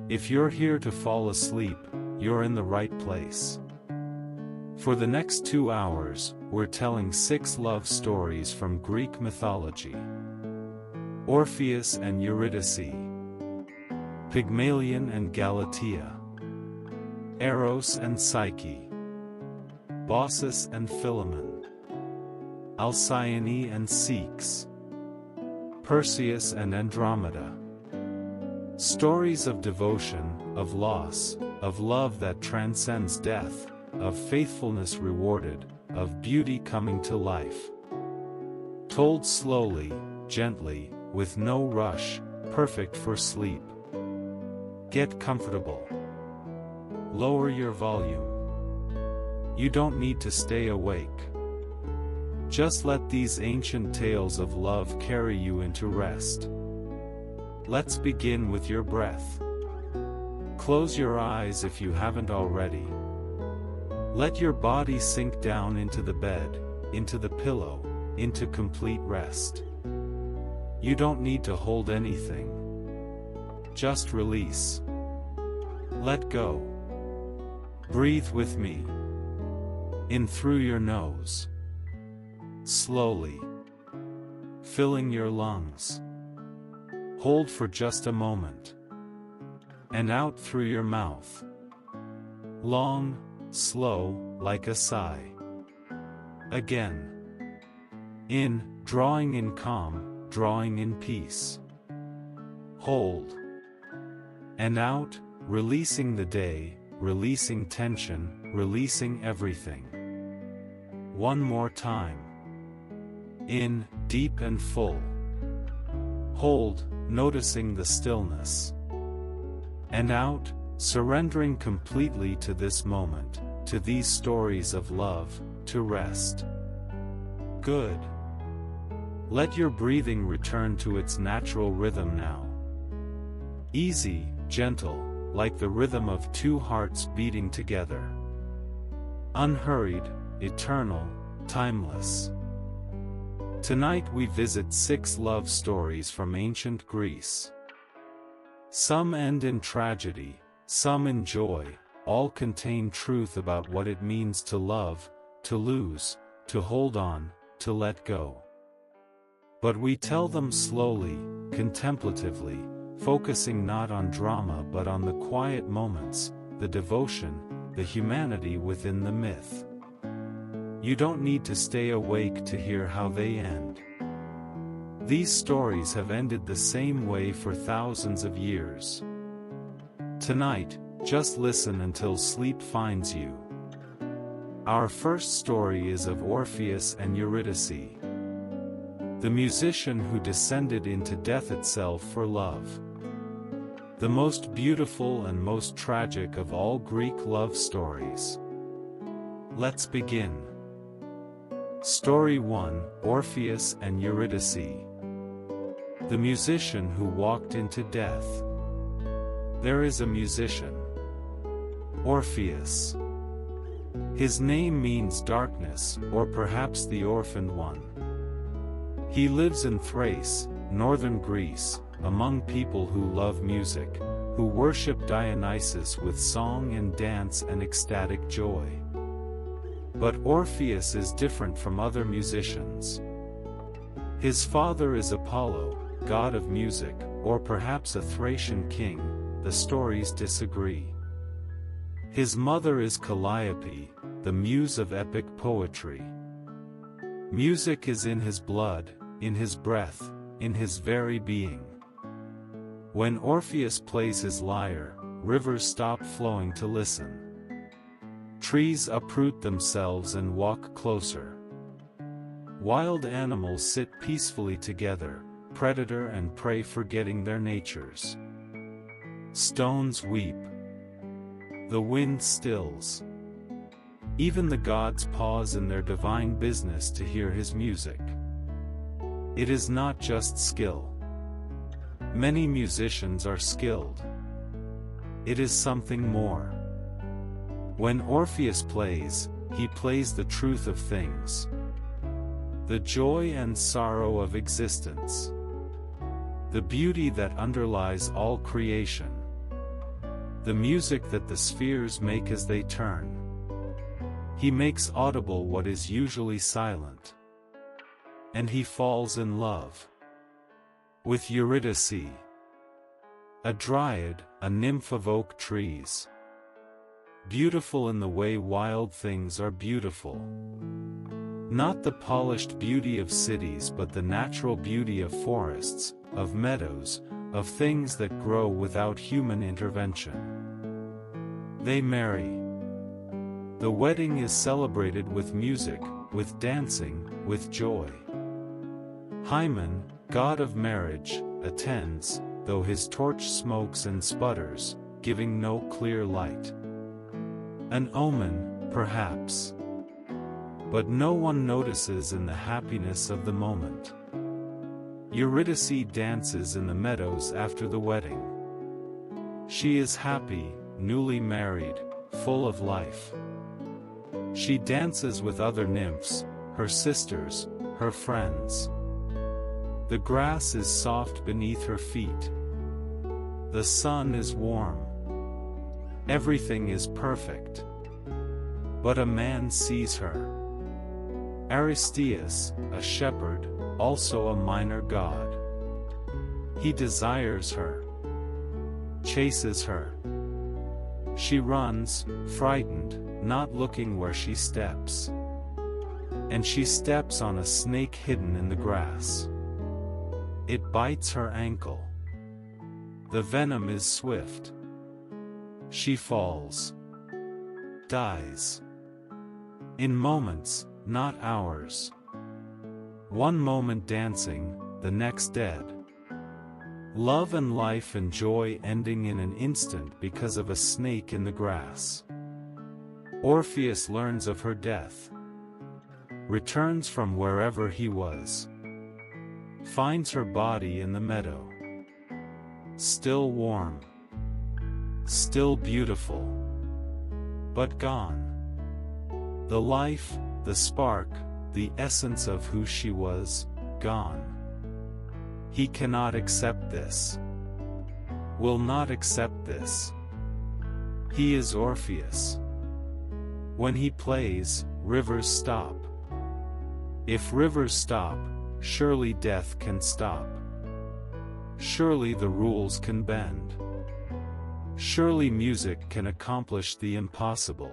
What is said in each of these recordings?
If you're here to fall asleep, you're in the right place. For the next 2 hours, we're telling 6 love stories from Greek mythology. Orpheus and Eurydice, Pygmalion and Galatea, Eros and Psyche, Baucis and Philemon, Alcyone and Ceyx, Perseus and Andromeda. Stories of devotion, of loss, of love that transcends death, of faithfulness rewarded, of beauty coming to life. Told slowly, gently, with no rush, perfect for sleep. Get comfortable. Lower your volume. You don't need to stay awake. Just let these ancient tales of love carry you into rest. Let's begin with your breath. Close your eyes if you haven't already. Let your body sink down into the bed, into the pillow, into complete rest. You don't need to hold anything. Just release. Let go. Breathe with me. In through your nose. Slowly. Filling your lungs. Hold for just a moment. And out through your mouth. Long, slow, like a sigh. Again. In, drawing in calm, drawing in peace. Hold. And out, releasing the day, releasing tension, releasing everything. One more time. In, deep and full. Hold, noticing the stillness. And out, surrendering completely to this moment, to these stories of love, to rest. Good. Let your breathing return to its natural rhythm now. Easy, gentle, like the rhythm of 2 hearts beating together. Unhurried, eternal, timeless. Tonight we visit 6 love stories from ancient Greece. Some end in tragedy, some in joy, all contain truth about what it means to love, to lose, to hold on, to let go. But we tell them slowly, contemplatively, focusing not on drama but on the quiet moments, the devotion, the humanity within the myth. You don't need to stay awake to hear how they end. These stories have ended the same way for thousands of years. Tonight, just listen until sleep finds you. Our first story is of Orpheus and Eurydice, the musician who descended into death itself for love. The most beautiful and most tragic of all Greek love stories. Let's begin. Story 1, Orpheus and Eurydice. The musician who walked into death. There is a musician, Orpheus. His name means darkness, or perhaps the orphaned one. He lives in Thrace, northern Greece, among people who love music, who worship Dionysus with song and dance and ecstatic joy. But Orpheus is different from other musicians. His father is Apollo, god of music, or perhaps a Thracian king, the stories disagree. His mother is Calliope, the muse of epic poetry. Music is in his blood, in his breath, in his very being. When Orpheus plays his lyre, rivers stop flowing to listen. Trees uproot themselves and walk closer. Wild animals sit peacefully together, predator and prey forgetting their natures. Stones weep. The wind stills. Even the gods pause in their divine business to hear his music. It is not just skill. Many musicians are skilled. It is something more. When Orpheus plays, he plays the truth of things. The joy and sorrow of existence. The beauty that underlies all creation. the music that the spheres make as they turn. He makes audible what is usually silent. And he falls in love with Eurydice, a dryad, a nymph of oak trees, beautiful in the way wild things are beautiful. Not the polished beauty of cities but the natural beauty of forests, of meadows, of things that grow without human intervention. They marry. The wedding is celebrated with music, with dancing, with joy. Hymen, god of marriage, attends, though his torch smokes and sputters, giving no clear light. An omen, perhaps. But no one notices in the happiness of the moment. Eurydice dances in the meadows after the wedding. She is happy, newly married, full of life. She dances with other nymphs, her sisters, her friends. The grass is soft beneath her feet. The sun is warm. Everything is perfect. But a man sees her. Aristeus, a shepherd, also a minor god. He desires her, chases her. She runs, frightened, not looking where she steps. And she steps on a snake hidden in the grass. It bites her ankle. The venom is swift. She falls. Dies. In moments, not hours. One moment dancing, the next dead. Love and life and joy ending in an instant because of a snake in the grass. Orpheus learns of her death. Returns from wherever he was. Finds her body in the meadow. Still warm. Still beautiful. But gone. The life, the spark, the essence of who she was, gone. He cannot accept this. Will not accept this. He is Orpheus. When he plays, rivers stop. If rivers stop, surely death can stop. Surely the rules can bend. Surely music can accomplish the impossible.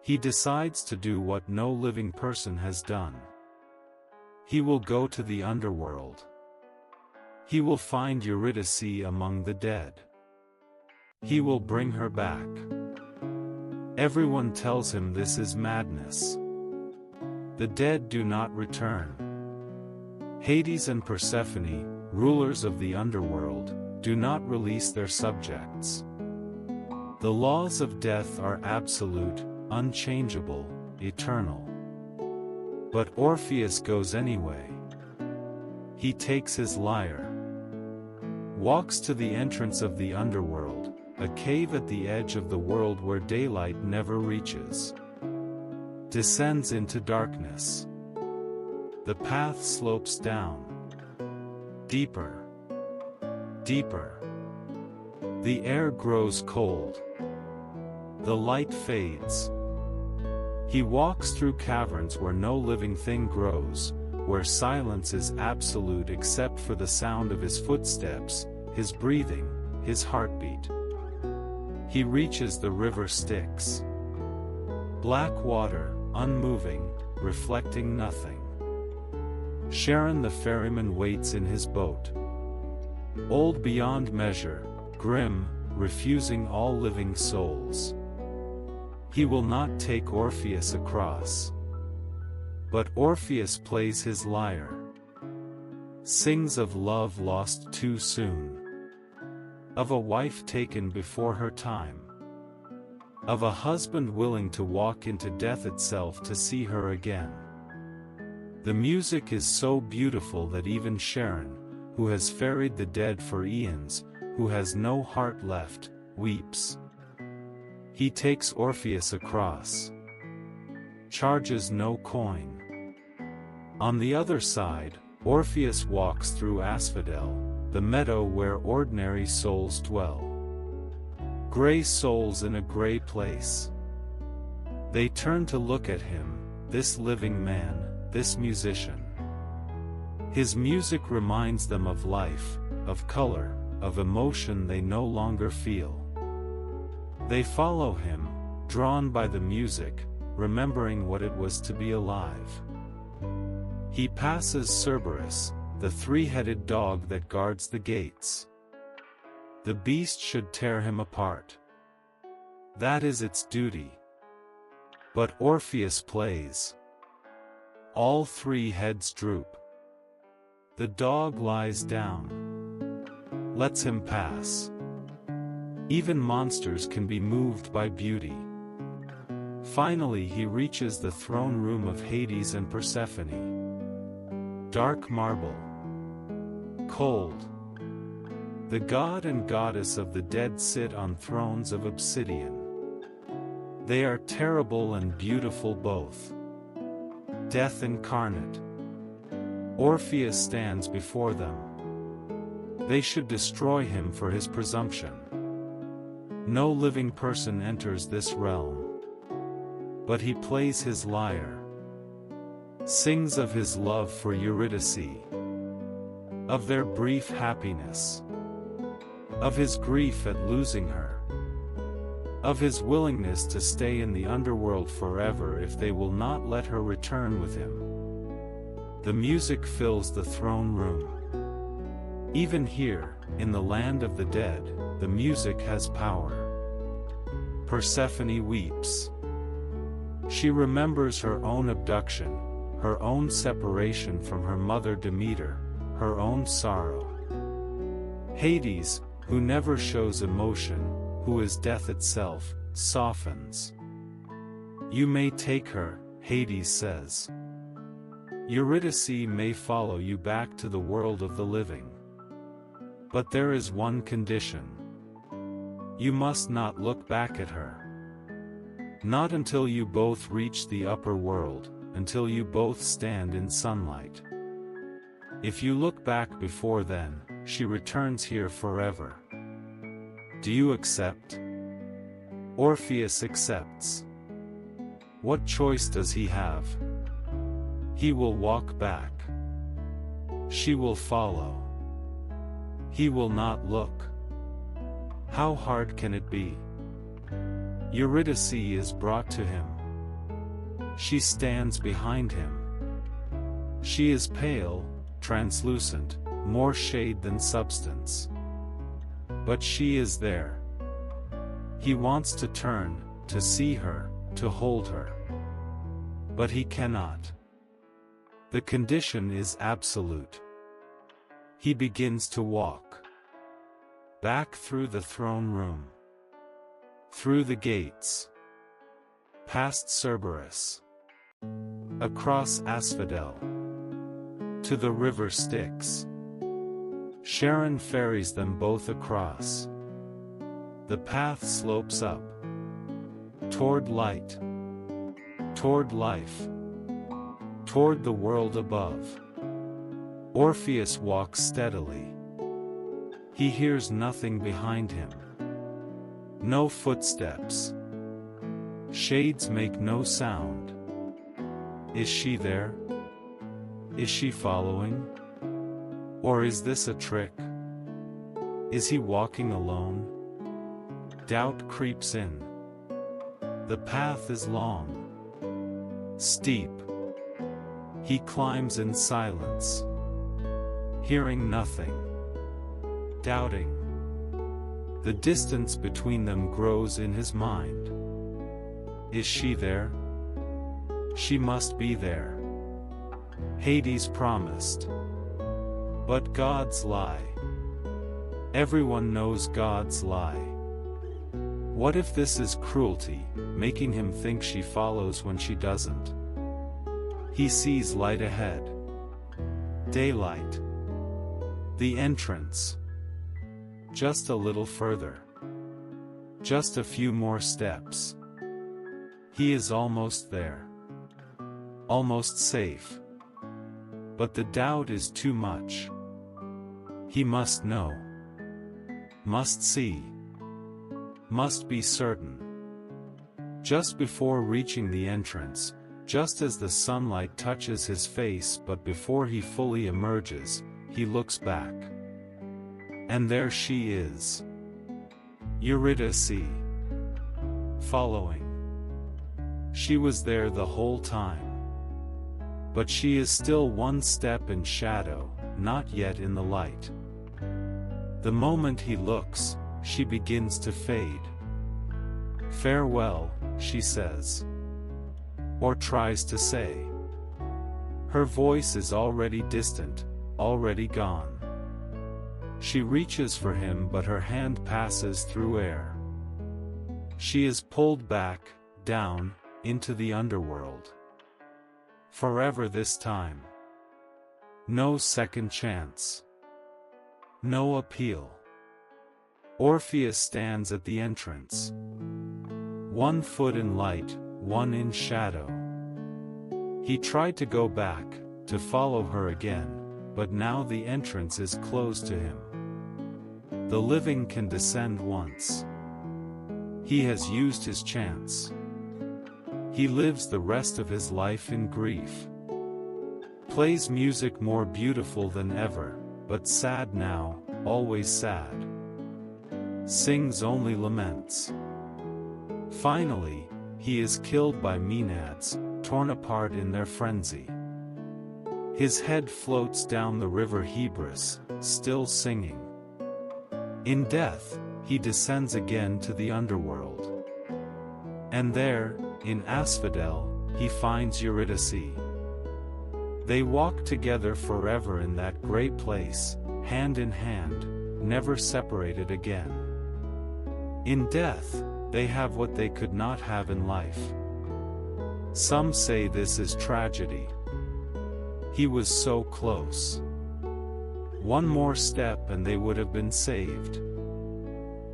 He decides to do what no living person has done. He will go to the underworld. He will find Eurydice among the dead. He will bring her back. Everyone tells him this is madness. The dead do not return. Hades and Persephone, rulers of the underworld, do not release their subjects. The laws of death are absolute, unchangeable, eternal. But Orpheus goes anyway. He takes his lyre. Walks to the entrance of the underworld, a cave at the edge of the world where daylight never reaches. Descends into darkness. The path slopes down. Deeper. Deeper. The air grows cold. The light fades. He walks through caverns where no living thing grows, where silence is absolute except for the sound of his footsteps, his breathing, his heartbeat. He reaches the river Styx. Black water, unmoving, reflecting nothing. Charon the ferryman waits in his boat. Old beyond measure, grim, refusing all living souls. He will not take Orpheus across. But Orpheus plays his lyre. Sings of love lost too soon. Of a wife taken before her time. Of a husband willing to walk into death itself to see her again. The music is so beautiful that even Charon, who has ferried the dead for eons, who has no heart left, weeps. He takes Orpheus across. Charges no coin. On the other side, Orpheus walks through Asphodel, the meadow where ordinary souls dwell. gray souls in a gray place. They turn to look at him, this living man, this musician. His music reminds them of life, of color, of emotion they no longer feel. They follow him, drawn by the music, remembering what it was to be alive. He passes Cerberus, the three-headed dog that guards the gates. The beast should tear him apart. That is its duty. But Orpheus plays. All three heads droop. The dog lies down. Lets him pass. Even monsters can be moved by beauty. Finally he reaches the throne room of Hades and Persephone. Dark marble. Cold. The god and goddess of the dead sit on thrones of obsidian. They are terrible and beautiful both. Death incarnate. Orpheus stands before them. They should destroy him for his presumption. No living person enters this realm. But he plays his lyre. Sings of his love for Eurydice. Of their brief happiness. Of his grief at losing her. Of his willingness to stay in the underworld forever if they will not let her return with him. The music fills the throne room. Even here, in the land of the dead, the music has power. Persephone weeps. She remembers her own abduction, her own separation from her mother Demeter, her own sorrow. Hades, who never shows emotion, who is death itself, softens. You may take her, Hades says. Eurydice may follow you back to the world of the living. But there is one condition. You must not look back at her. Not until you both reach the upper world, until you both stand in sunlight. If you look back before then, she returns here forever. Do you accept? Orpheus accepts. What choice does he have? He will walk back. She will follow. He will not look. How hard can it be? Eurydice is brought to him. She stands behind him. She is pale, translucent, more shade than substance. But she is there. He wants to turn, to see her, to hold her. But he cannot. The condition is absolute. He begins to walk. Back through the throne room. Through the gates. Past Cerberus. Across Asphodel. To the river Styx. Charon ferries them both across. The path slopes up. Toward light. Toward life. Toward the world above. Orpheus walks steadily. He hears nothing behind him. No footsteps. Shades make no sound. Is she there? Is she following? Or is this a trick? Is he walking alone? Doubt creeps in. The path is long. Steep. He climbs in silence. Hearing nothing. Doubting. The distance between them grows in his mind. Is she there? She must be there. Hades promised. But gods lie. Everyone knows gods lie. What if this is cruelty, making him think she follows when she doesn't? He sees light ahead. Daylight. The entrance. Just a little further. Just a few more steps. He is almost there. Almost safe. But the doubt is too much. He must know. Must see. must be certain. Just before reaching the entrance, just as the sunlight touches his face but before he fully emerges, he looks back. And there she is. Eurydice. Following. She was there the whole time. But she is still one step in shadow, not yet in the light. The moment he looks, she begins to fade. Farewell, she says. Or tries to say. Her voice is already distant, already gone. She reaches for him but her hand passes through air. She is pulled back, down, into the underworld. Forever this time. No second chance. No appeal. Orpheus stands at the entrance. 1 foot in light, 1 in shadow. He tried to go back, to follow her again, but now the entrance is closed to him. The living can descend once. He has used his chance. He lives the rest of his life in grief. Plays music more beautiful than ever, but sad now, always sad. Sings only laments. Finally, he is killed by Maenads, torn apart in their frenzy. His head floats down the river Hebrus, still singing. In death, he descends again to the underworld. And there, in Asphodel, he finds Eurydice. They walk together forever in that great place, hand in hand, never separated again. In death, they have what they could not have in life. Some say this is tragedy. He was so close. One more step and they would have been saved.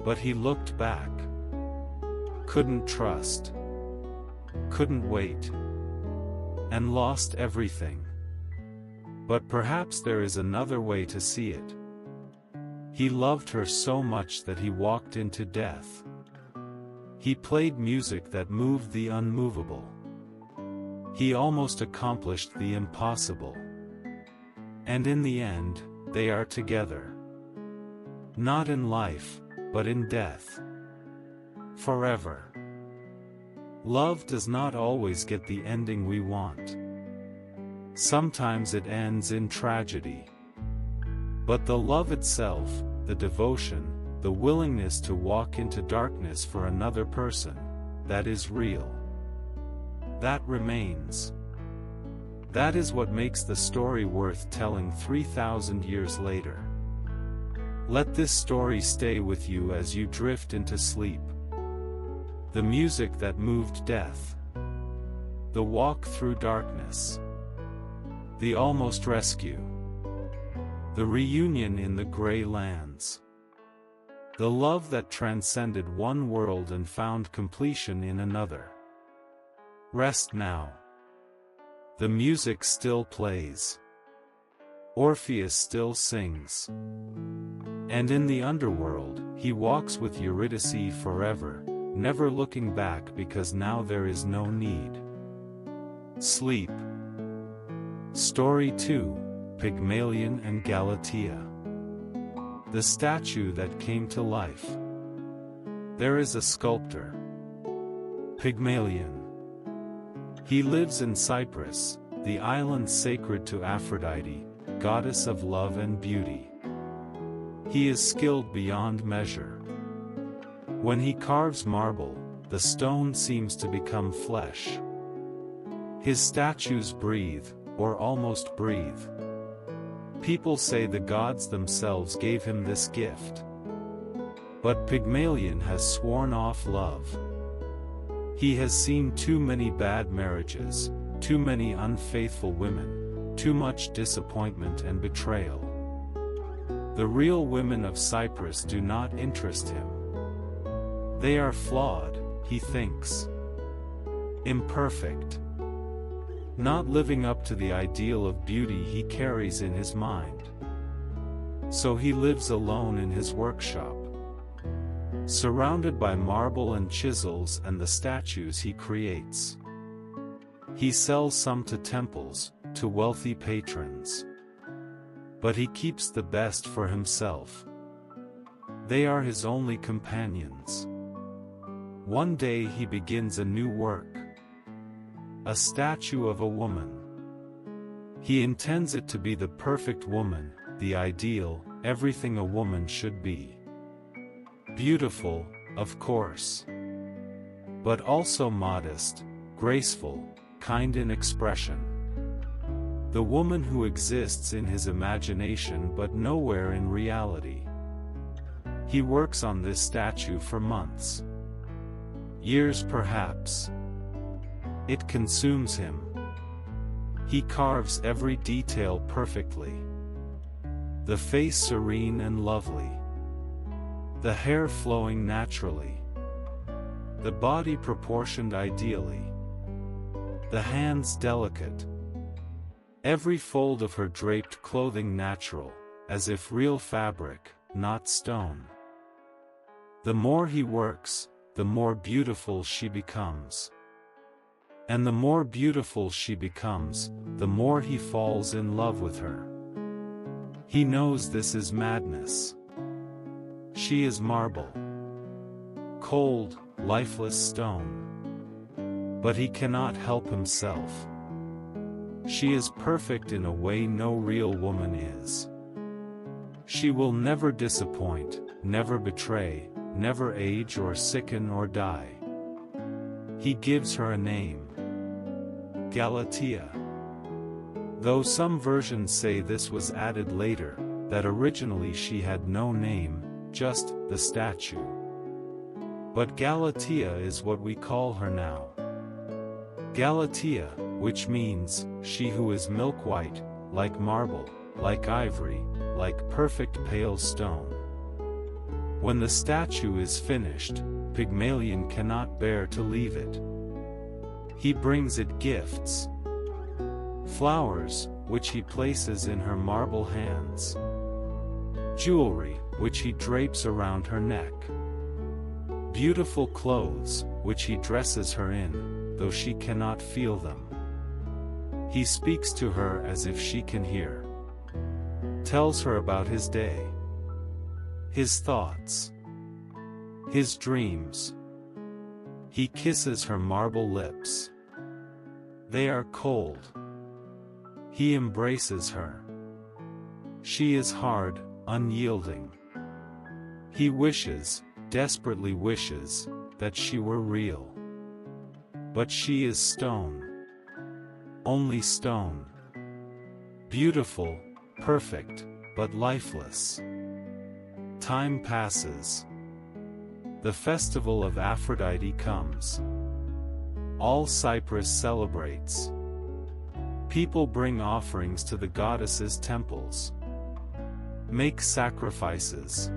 But he looked back. Couldn't trust. Couldn't wait. And lost everything. But perhaps there is another way to see it. He loved her so much that he walked into death. He played music that moved the unmovable. He almost accomplished the impossible. And in the end, they are together. Not in life, but in death. Forever. Love does not always get the ending we want. Sometimes it ends in tragedy. But the love itself, the devotion, the willingness to walk into darkness for another person, that is real. That remains. That is what makes the story worth telling 3,000 years later. Let this story stay with you as you drift into sleep. The music that moved death. The walk through darkness. The almost rescue. The reunion in the gray lands. The love that transcended one world and found completion in another. Rest now. The music still plays. Orpheus still sings. And in the underworld, he walks with Eurydice forever, never looking back because now there is no need. Sleep. Story 2, Pygmalion and Galatea. The statue that came to life. There is a sculptor. Pygmalion. He lives in Cyprus, the island sacred to Aphrodite, goddess of love and beauty. He is skilled beyond measure. When he carves marble, the stone seems to become flesh. His statues breathe, or almost breathe. People say the gods themselves gave him this gift. But Pygmalion has sworn off love. He has seen too many bad marriages, too many unfaithful women, too much disappointment and betrayal. The real women of Cyprus do not interest him. They are flawed, he thinks. Imperfect. Not living up to the ideal of beauty he carries in his mind. So he lives alone in his workshop. surrounded by marble and chisels and the statues he creates. He sells some to temples, to wealthy patrons. But he keeps the best for himself. They are his only companions. One day he begins a new work. A statue of a woman. He intends it to be the perfect woman, the ideal, everything a woman should be. Beautiful, of course. But also modest, graceful, kind in expression. The woman who exists in his imagination but nowhere in reality. He works on this statue for months. Years perhaps. It consumes him. He carves every detail perfectly. The face serene and lovely. The hair flowing naturally. The body proportioned ideally. The hands delicate. Every fold of her draped clothing natural, as if real fabric, not stone. The more he works, the more beautiful she becomes. And the more beautiful she becomes, the more he falls in love with her. He knows this is madness. She is marble. Cold, lifeless stone. But he cannot help himself. She is perfect in a way no real woman is. She will never disappoint, never betray, never age or sicken or die. He gives her a name. Galatea. Though some versions say this was added later, that originally she had no name, just the statue. But Galatea is what we call her now. Galatea, which means, she who is milk white, like marble, like ivory, like perfect pale stone. When the statue is finished, Pygmalion cannot bear to leave it. He brings it gifts. Flowers, which he places in her marble hands. Jewelry, which he drapes around her neck. Beautiful clothes, which he dresses her in, though she cannot feel them. He speaks to her as if she can hear. Tells her about his day. His thoughts. His dreams. He kisses her marble lips. They are cold. He embraces her. She is hard, unyielding. He wishes, desperately wishes, that she were real. But she is stone. Only stone. Beautiful, perfect, but lifeless. Time passes. The festival of Aphrodite comes. All Cyprus celebrates. People bring offerings to the goddess's temples. Make sacrifices.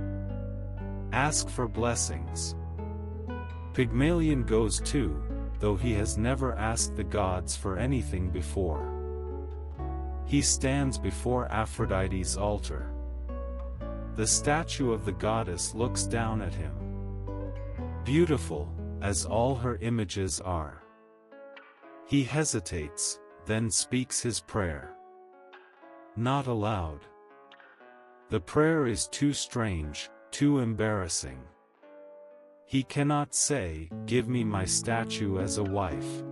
Ask for blessings. Pygmalion goes too, though he has never asked the gods for anything before. He stands before Aphrodite's altar. The statue of the goddess looks down at him. Beautiful, as all her images are. He hesitates, then speaks his prayer. Not aloud. The prayer is too strange, too embarrassing. He cannot say, "Give me my statue as a wife."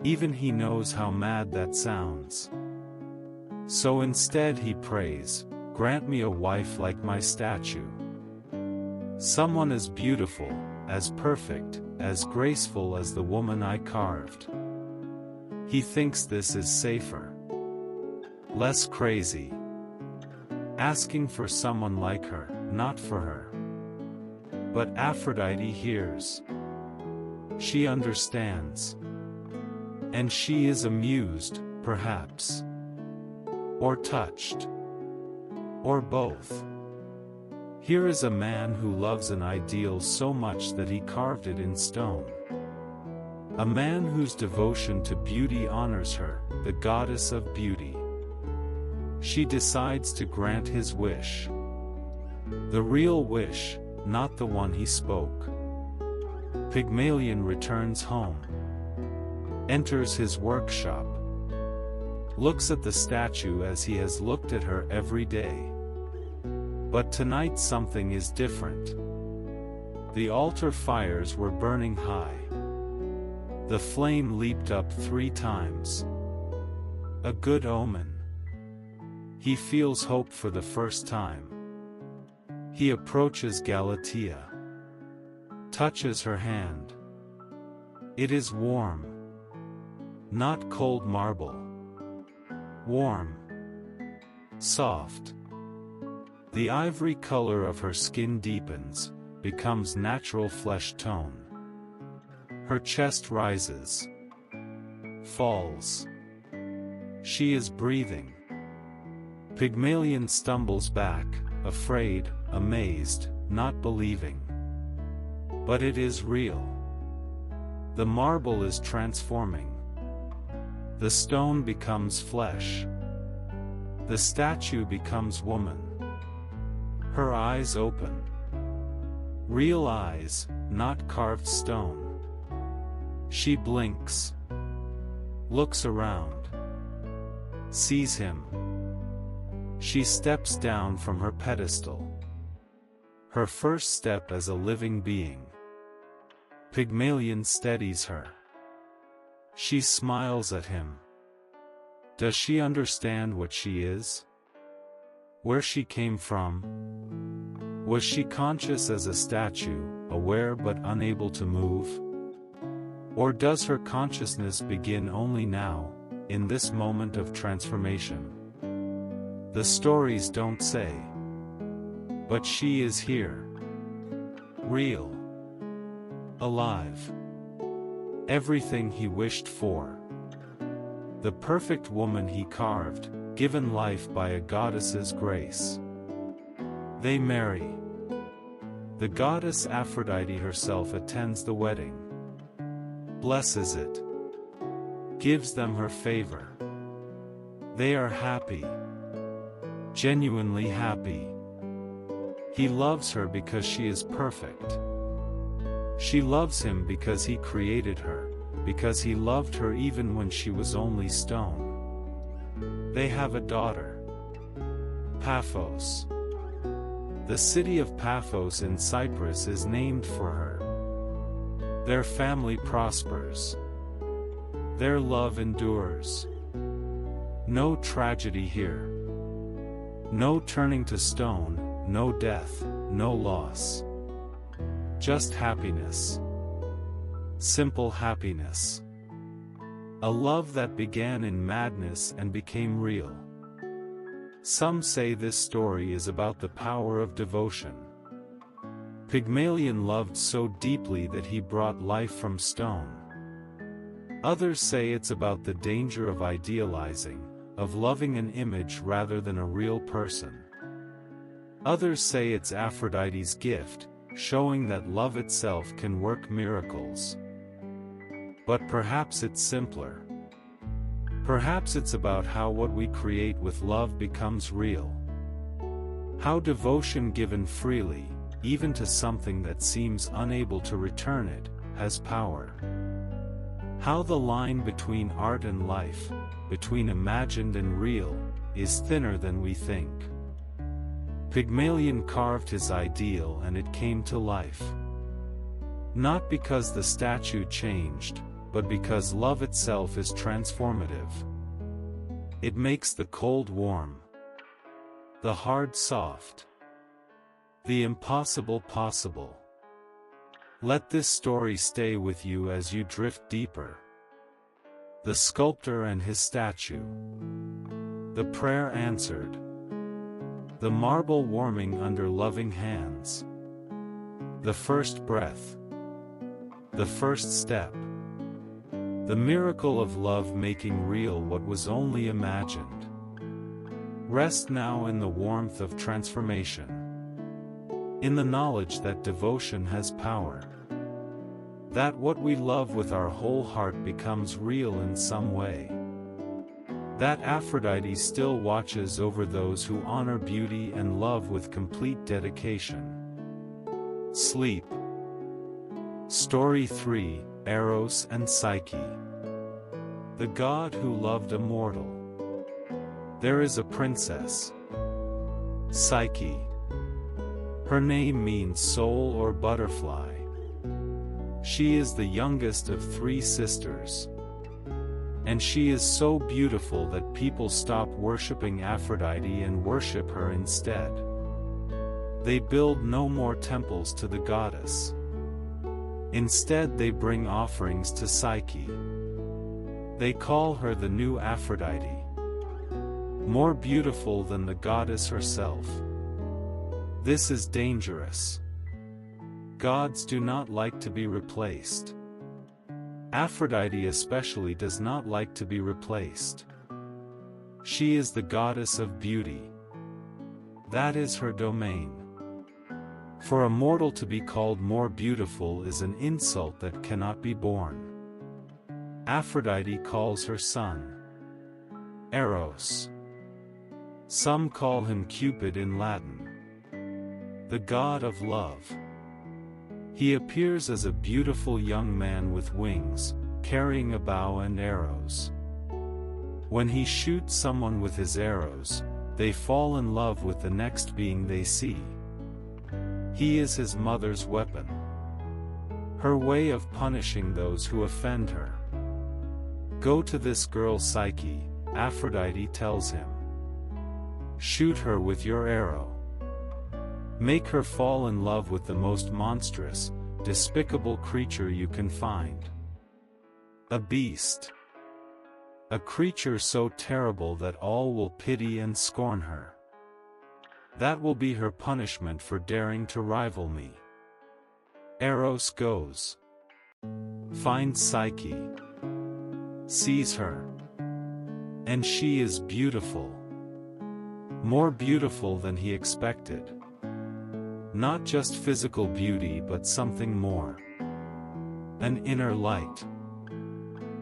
Even he knows how mad that sounds. So instead he prays, "Grant me a wife like my statue. Someone as beautiful, as perfect, as graceful as the woman I carved." He thinks this is safer. Less crazy. Asking for someone like her, not for her. But Aphrodite hears. She understands. And she is amused, perhaps. Or touched. Or both. Here is a man who loves an ideal so much that he carved it in stone. A man whose devotion to beauty honors her, the goddess of beauty. She decides to grant his wish. The real wish, not the one he spoke. Pygmalion returns home, enters his workshop, looks at the statue as he has looked at her every day. But tonight something is different. The altar fires were burning high. The flame leaped up 3 times. A good omen. He feels hope for the first time. He approaches Galatea, touches her hand. It is warm. Not cold marble. Warm. Soft. The ivory color of her skin deepens, becomes natural flesh tone. Her chest rises. Falls. She is breathing. Pygmalion stumbles back, afraid, amazed, not believing. But it is real. The marble is transforming. The stone becomes flesh. The statue becomes woman. Her eyes open. Real eyes, not carved stone. She blinks. Looks around. Sees him. She steps down from her pedestal. Her first step as a living being. Pygmalion steadies her. She smiles at him. Does she understand what she is? Where she came from? Was she conscious as a statue, aware but unable to move? Or does her consciousness begin only now, in this moment of transformation? The stories don't say. But she is here. Real. Alive. Everything he wished for. The perfect woman he carved, given life by a goddess's grace. They marry. The goddess Aphrodite herself attends the wedding. Blesses it. Gives them her favor. They are happy. Genuinely happy. He loves her because she is perfect. She loves him because he created her, because he loved her even when she was only stone. They have a daughter. Paphos. The city of Paphos in Cyprus is named for her. Their family prospers. Their love endures. No tragedy here. No turning to stone, no death, no loss. Just happiness. Simple happiness. A love that began in madness and became real. Some say this story is about the power of devotion. Pygmalion loved so deeply that he brought life from stone. Others say it's about the danger of idealizing, of loving an image rather than a real person. Others say it's Aphrodite's gift, showing that love itself can work miracles. But perhaps it's simpler. Perhaps it's about how what we create with love becomes real. How devotion given freely, even to something that seems unable to return it, has power. How the line between art and life, between imagined and real, is thinner than we think. Pygmalion carved his ideal and it came to life. Not because the statue changed, but because love itself is transformative. It makes the cold warm, the hard soft, the impossible possible. Let this story stay with you as you drift deeper. The sculptor and his statue. The prayer answered. The marble warming under loving hands. The first breath. The first step. The miracle of love making real what was only imagined. Rest now in the warmth of transformation. In the knowledge that devotion has power. That what we love with our whole heart becomes real in some way. That Aphrodite still watches over those who honor beauty and love with complete dedication. Sleep. Story 3, Eros and Psyche. The god who loved a mortal. There is a princess, Psyche. Her name means soul or butterfly. She is the youngest of 3 sisters. And she is so beautiful that people stop worshipping Aphrodite and worship her instead. They build no more temples to the goddess. Instead they bring offerings to Psyche. They call her the new Aphrodite, more beautiful than the goddess herself. This is dangerous. Gods do not like to be replaced. Aphrodite especially does not like to be replaced. She is the goddess of beauty. That is her domain. For a mortal to be called more beautiful is an insult that cannot be borne. Aphrodite calls her son Eros. Some call him Cupid in Latin, the god of love. He appears as a beautiful young man with wings, carrying a bow and arrows. When he shoots someone with his arrows, they fall in love with the next being they see. He is his mother's weapon, her way of punishing those who offend her. Go to this girl Psyche, Aphrodite tells him. Shoot her with your arrow. Make her fall in love with the most monstrous, despicable creature you can find. A beast. A creature so terrible that all will pity and scorn her. That will be her punishment for daring to rival me. Eros goes. Finds Psyche. Sees her. And she is beautiful. More beautiful than he expected. Not just physical beauty but something more. An inner light.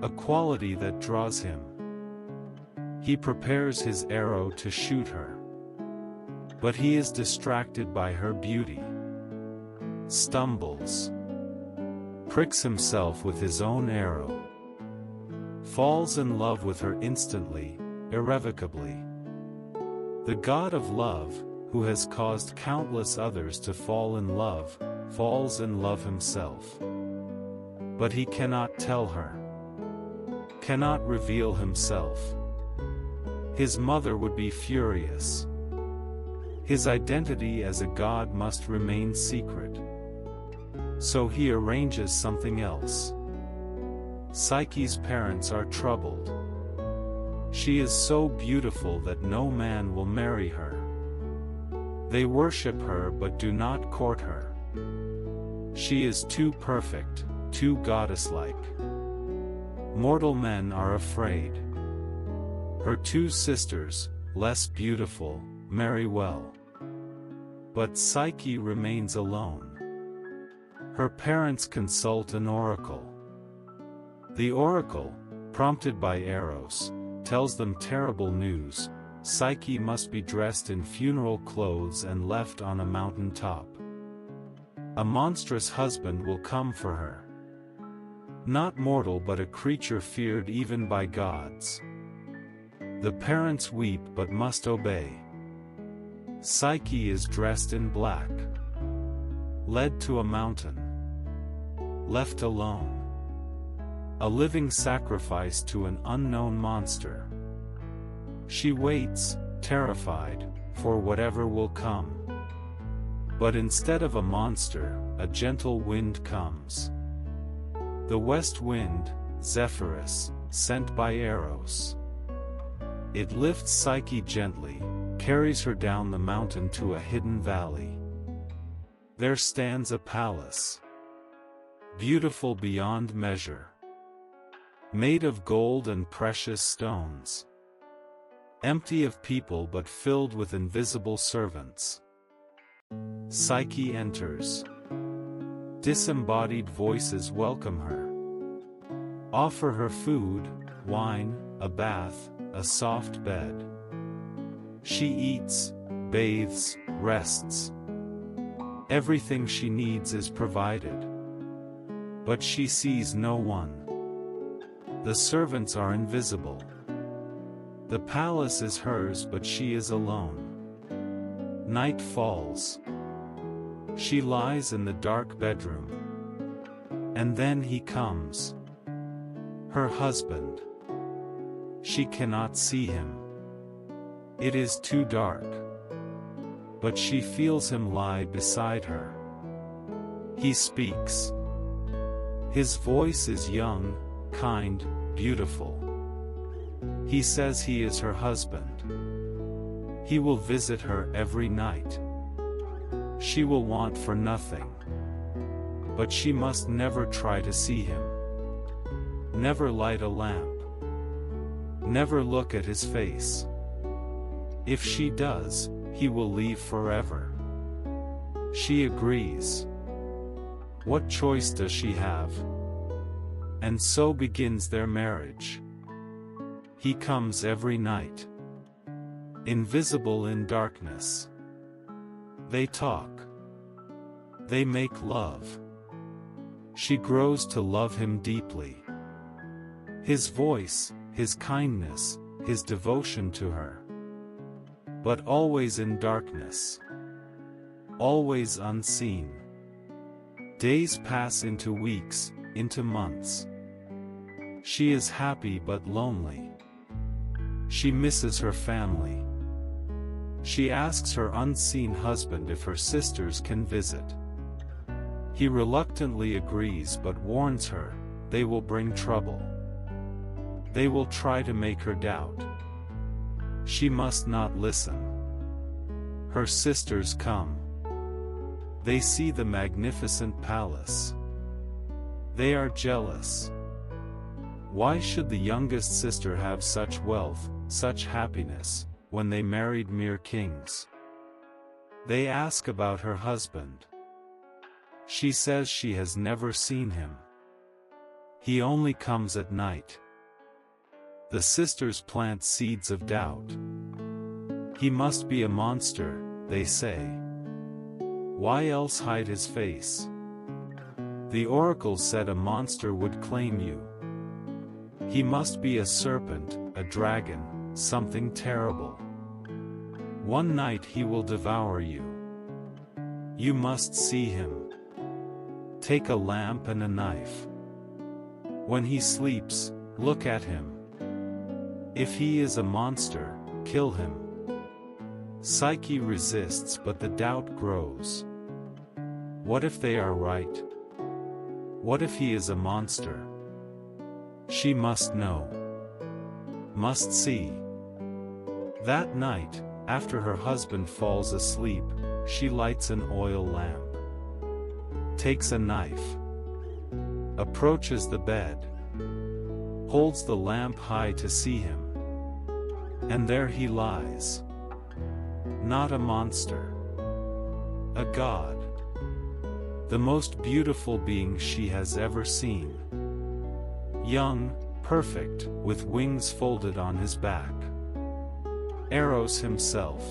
A quality that draws him. He prepares his arrow to shoot her. But he is distracted by her beauty. Stumbles. Pricks himself with his own arrow. Falls in love with her instantly, irrevocably. The god of love, who has caused countless others to fall in love, falls in love himself. But he cannot tell her. Cannot reveal himself. His mother would be furious. His identity as a god must remain secret. So he arranges something else. Psyche's parents are troubled. She is so beautiful that no man will marry her. They worship her but do not court her. She is too perfect, too goddess-like. Mortal men are afraid. Her 2 sisters, less beautiful, marry well. But Psyche remains alone. Her parents consult an oracle. The oracle, prompted by Eros, tells them terrible news. Psyche must be dressed in funeral clothes and left on a mountain top. A monstrous husband will come for her. Not mortal but a creature feared even by gods. The parents weep but must obey. Psyche is dressed in black. Led to a mountain. Left alone. A living sacrifice to an unknown monster. She waits, terrified, for whatever will come. But instead of a monster, a gentle wind comes. The west wind, Zephyrus, sent by Eros. It lifts Psyche gently, carries her down the mountain to a hidden valley. There stands a palace. Beautiful beyond measure. Made of gold and precious stones. Empty of people but filled with invisible servants. Psyche enters. Disembodied voices welcome her. Offer her food, wine, a bath, a soft bed. She eats, bathes, rests. Everything she needs is provided. But she sees no one. The servants are invisible. The palace is hers, but she is alone. Night falls. She lies in the dark bedroom. And then he comes. Her husband. She cannot see him. It is too dark. But she feels him lie beside her. He speaks. His voice is young, kind, beautiful. He says he is her husband. He will visit her every night. She will want for nothing. But she must never try to see him. Never light a lamp. Never look at his face. If she does, he will leave forever. She agrees. What choice does she have? And so begins their marriage. He comes every night. Invisible in darkness. They talk. They make love. She grows to love him deeply. His voice, his kindness, his devotion to her. But always in darkness. Always unseen. Days pass into weeks, into months. She is happy but lonely. She misses her family. She asks her unseen husband if her sisters can visit. He reluctantly agrees but warns her, they will bring trouble. They will try to make her doubt. She must not listen. Her sisters come. They see the magnificent palace. They are jealous. Why should the youngest sister have such wealth, such happiness, when they married mere kings? They ask about her husband. She says she has never seen him. He only comes at night. The sisters plant seeds of doubt. He must be a monster, they say. Why else hide his face? The oracle said a monster would claim you. He must be a serpent, a dragon, something terrible. One night he will devour you. You must see him. Take a lamp and a knife. When he sleeps, look at him. If he is a monster, kill him. Psyche resists, but the doubt grows. What if they are right? What if he is a monster? She must know. Must see. That night, after her husband falls asleep, she lights an oil lamp. Takes a knife. Approaches the bed. Holds the lamp high to see him. And there he lies. Not a monster. A god. The most beautiful being she has ever seen. Young, perfect, with wings folded on his back. Eros himself.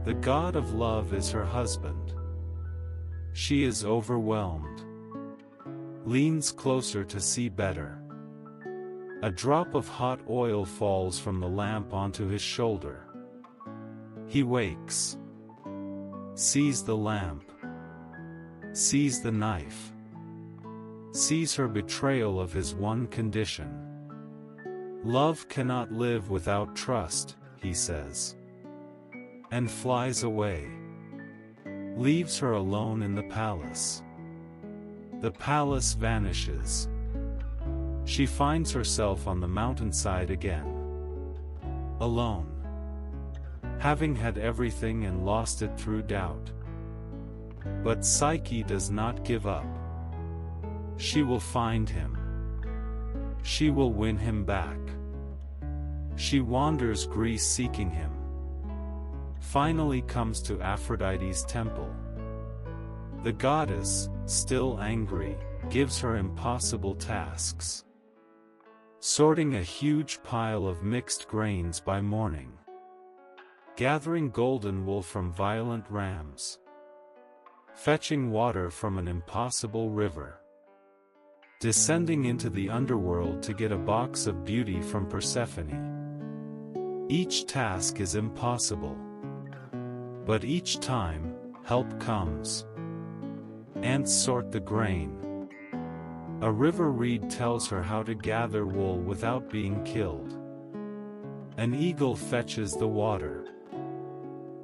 The god of love is her husband. She is overwhelmed. Leans closer to see better. A drop of hot oil falls from the lamp onto his shoulder. He wakes. Sees the lamp. Sees the knife. Sees her betrayal of his one condition. Love cannot live without trust, he says. And flies away. Leaves her alone in the palace. The palace vanishes. She finds herself on the mountainside again. Alone. Having had everything and lost it through doubt. But Psyche does not give up. She will find him. She will win him back. She wanders Greece seeking him. Finally comes to Aphrodite's temple. The goddess, still angry, gives her impossible tasks. Sorting a huge pile of mixed grains by morning. Gathering golden wool from violent rams. fetching water from an impossible river, descending into the underworld to get a box of beauty from Persephone. Each task is impossible, but each time, help comes. Ants sort the grain. A river reed tells her how to gather wool without being killed. An eagle fetches the water.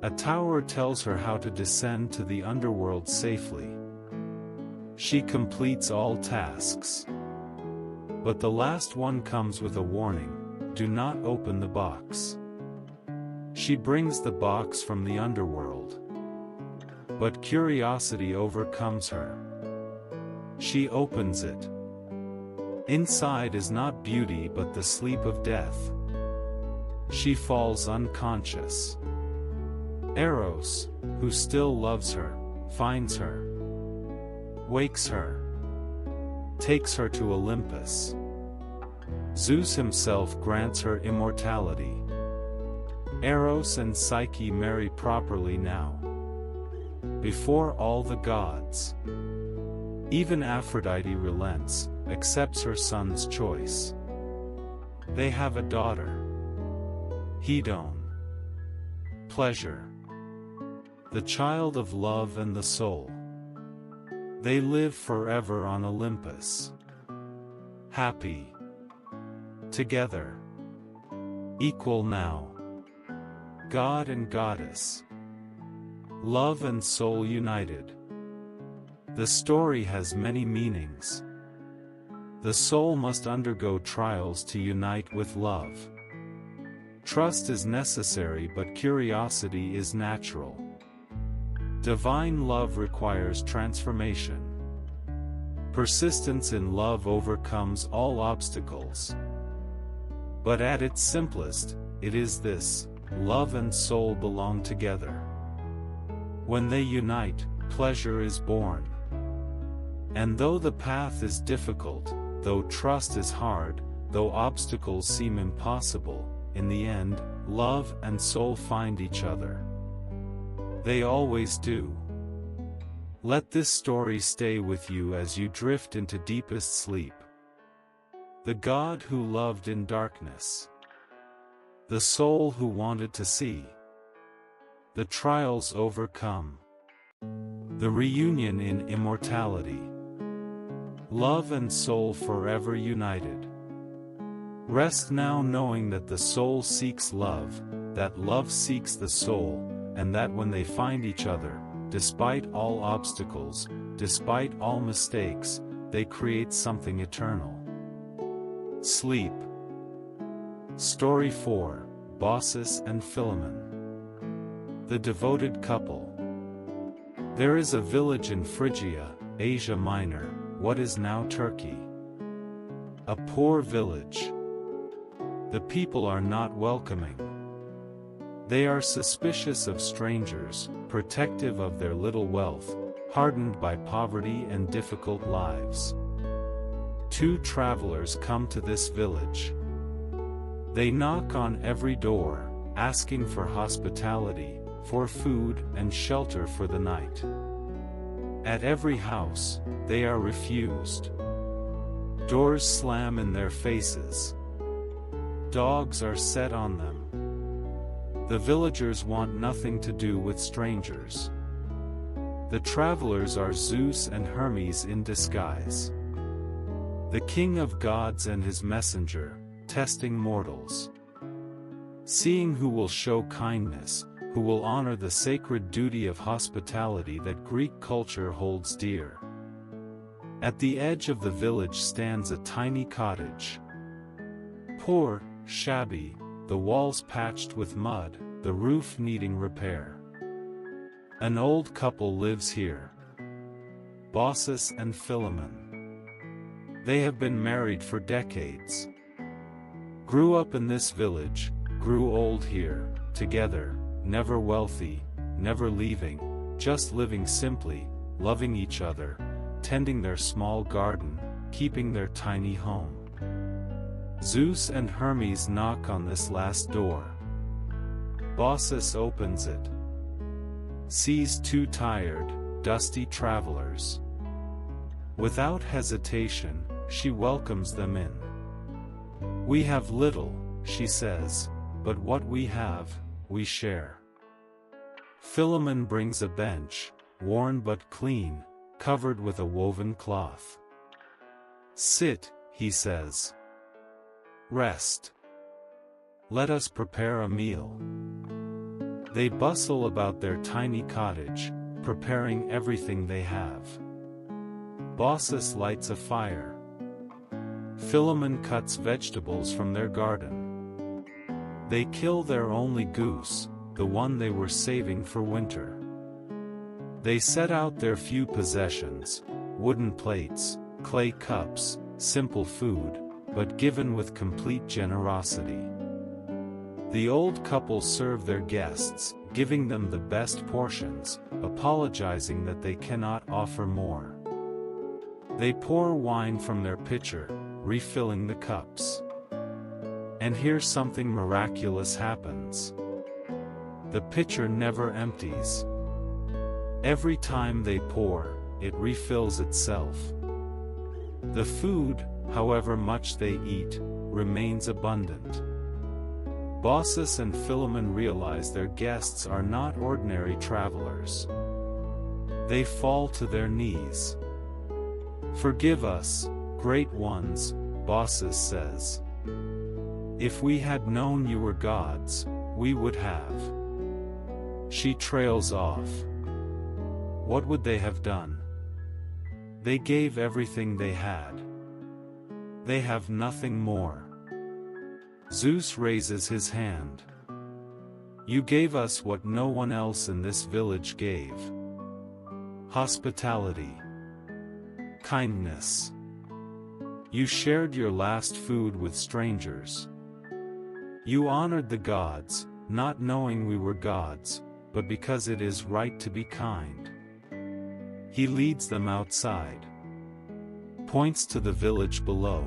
A tower tells her how to descend to the underworld safely. She completes all tasks. But the last one comes with a warning: do not open the box. She brings the box from the underworld. But curiosity overcomes her. She opens it. Inside is not beauty but the sleep of death. She falls unconscious. Eros, who still loves her, finds her, wakes her, takes her to Olympus. Zeus himself grants her immortality. Eros and Psyche marry properly now, before all the gods. Even Aphrodite relents, accepts her son's choice. They have a daughter, Hedone, pleasure, the child of love and the soul. They live forever on Olympus, happy, together, equal now, God and goddess, love and soul united. The story has many meanings. The soul must undergo trials to unite with love. Trust is necessary but curiosity is natural. Divine love requires transformation. Persistence in love overcomes all obstacles. But at its simplest, it is this: love and soul belong together. When they unite, pleasure is born. And though the path is difficult, though trust is hard, though obstacles seem impossible, in the end, love and soul find each other. They always do. Let this story stay with you as you drift into deepest sleep. The God who loved in darkness. The soul who wanted to see. The trials overcome. The reunion in immortality. Love and soul forever united. Rest now knowing that the soul seeks love, that love seeks the soul, and that when they find each other, despite all obstacles, despite all mistakes, they create something eternal. Sleep. Story 4, Baucis and Philemon. The devoted couple. There is a village in Phrygia, Asia Minor, what is now Turkey. A poor village. The people are not welcoming. They are suspicious of strangers, protective of their little wealth, hardened by poverty and difficult lives. 2 travelers come to this village. They knock on every door, asking for hospitality, for food and shelter for the night. At every house, they are refused. Doors slam in their faces. Dogs are set on them. The villagers want nothing to do with strangers. The travelers are Zeus and Hermes in disguise. The king of gods and his messenger, testing mortals. Seeing who will show kindness, who will honor the sacred duty of hospitality that Greek culture holds dear. At the edge of the village stands a tiny cottage. Poor, shabby, the walls patched with mud, the roof needing repair. An old couple lives here. Baucis and Philemon. They have been married for decades. Grew up in this village, grew old here, together, never wealthy, never leaving, just living simply, loving each other, tending their small garden, keeping their tiny home. Zeus and Hermes knock on this last door. Baucis opens it. Sees 2 tired, dusty travelers. Without hesitation, she welcomes them in. "We have little," she says, "but what we have, we share." Philemon brings a bench, worn but clean, covered with a woven cloth. "Sit," he says. "Rest. Let us prepare a meal." They bustle about their tiny cottage, preparing everything they have. Baucis lights a fire. Philemon cuts vegetables from their garden. They kill their only goose, the one they were saving for winter. They set out their few possessions, wooden plates, clay cups, simple food, but given with complete generosity. The old couple serve their guests, giving them the best portions, apologizing that they cannot offer more. They pour wine from their pitcher, refilling the cups. And here something miraculous happens. The pitcher never empties. Every time they pour, it refills itself. The food, however much they eat, remains abundant. Baucis and Philemon realize their guests are not ordinary travelers. They fall to their knees. "Forgive us, great ones," Baucis says. "If we had known you were gods, we would have." She trails off. What would they have done? They gave everything they had. They have nothing more. Zeus raises his hand. "You gave us what no one else in this village gave. Hospitality. Kindness. You shared your last food with strangers. You honored the gods, not knowing we were gods, but because it is right to be kind." He leads them outside. Points to the village below.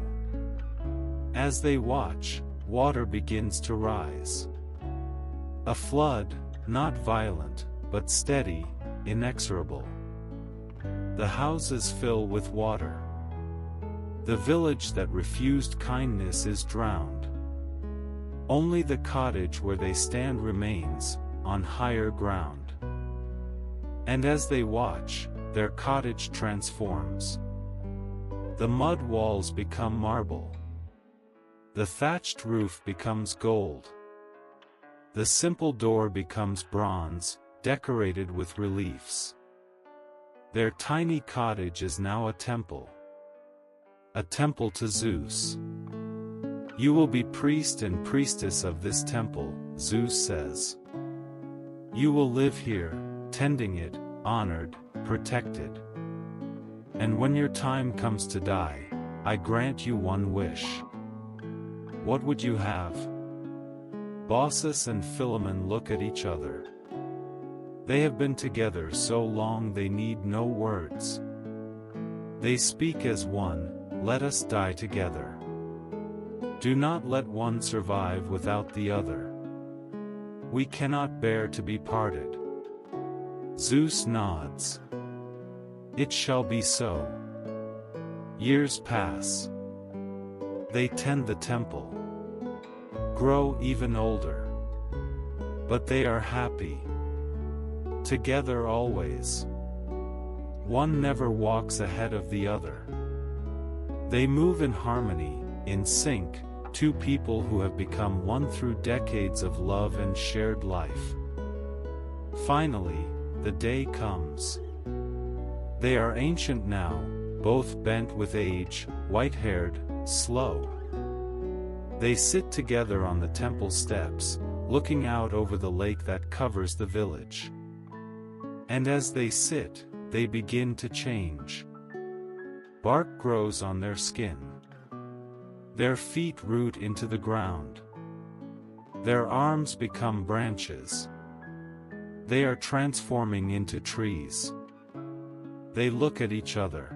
As they watch, water begins to rise. A flood, not violent, but steady, inexorable. The houses fill with water. The village that refused kindness is drowned. Only the cottage where they stand remains, on higher ground. And as they watch, their cottage transforms. The mud walls become marble. The thatched roof becomes gold. The simple door becomes bronze, decorated with reliefs. Their tiny cottage is now a temple. A temple to Zeus. "You will be priest and priestess of this temple," Zeus says. "You will live here, tending it, honored, protected. And when your time comes to die, I grant you one wish. What would you have?" Baucis and Philemon look at each other. They have been together so long they need no words. They speak as one, "Let us die together. Do not let one survive without the other. We cannot bear to be parted." Zeus nods. "It shall be so." Years pass. They tend the temple. Grow even older. But they are happy. Together always. One never walks ahead of the other. They move in harmony, in sync, two people who have become one through decades of love and shared life. Finally, the day comes. They are ancient now, both bent with age, white-haired, slow. They sit together on the temple steps, looking out over the lake that covers the village. And as they sit, they begin to change. Bark grows on their skin. Their feet root into the ground. Their arms become branches. They are transforming into trees. They look at each other.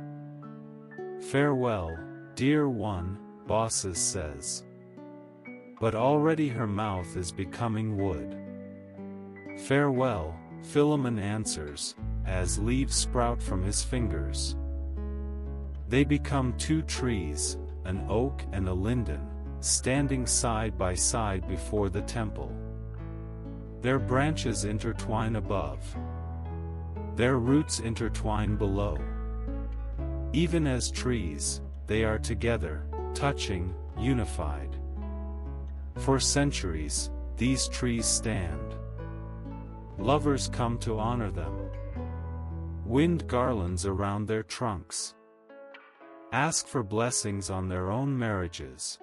"Farewell, dear one," Baucis says. But already her mouth is becoming wood. "Farewell," Philemon answers, as leaves sprout from his fingers. They become two trees, an oak and a linden, standing side by side before the temple. Their branches intertwine above. Their roots intertwine below. Even as trees, they are together, touching, unified. For centuries, these trees stand. Lovers come to honor them. Wind garlands around their trunks. Ask for blessings on their own marriages.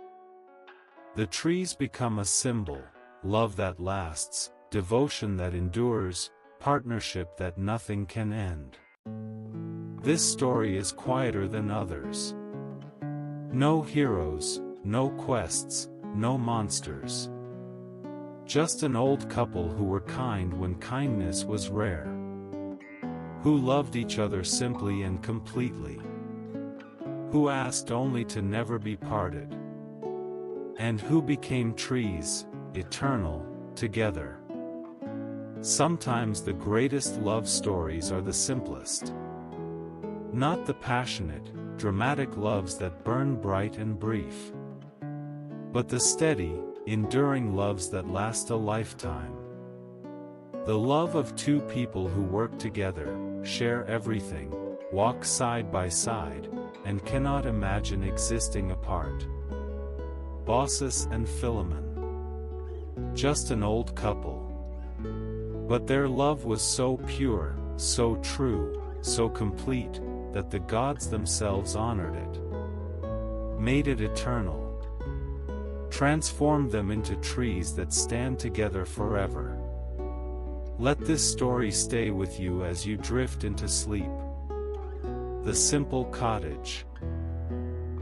The trees become a symbol, love that lasts, devotion that endures, partnership that nothing can end. This story is quieter than others. No heroes, no quests, no monsters. Just an old couple who were kind when kindness was rare. Who loved each other simply and completely. Who asked only to never be parted. And who became trees, eternal, together. Sometimes the greatest love stories are the simplest. Not the passionate, dramatic loves that burn bright and brief. But the steady, enduring loves that last a lifetime. The love of two people who work together, share everything, walk side by side, and cannot imagine existing apart. Baucis and Philemon. Just an old couple. But their love was so pure, so true, so complete, that the gods themselves honored it. Made it eternal. Transformed them into trees that stand together forever. Let this story stay with you as you drift into sleep. The simple cottage.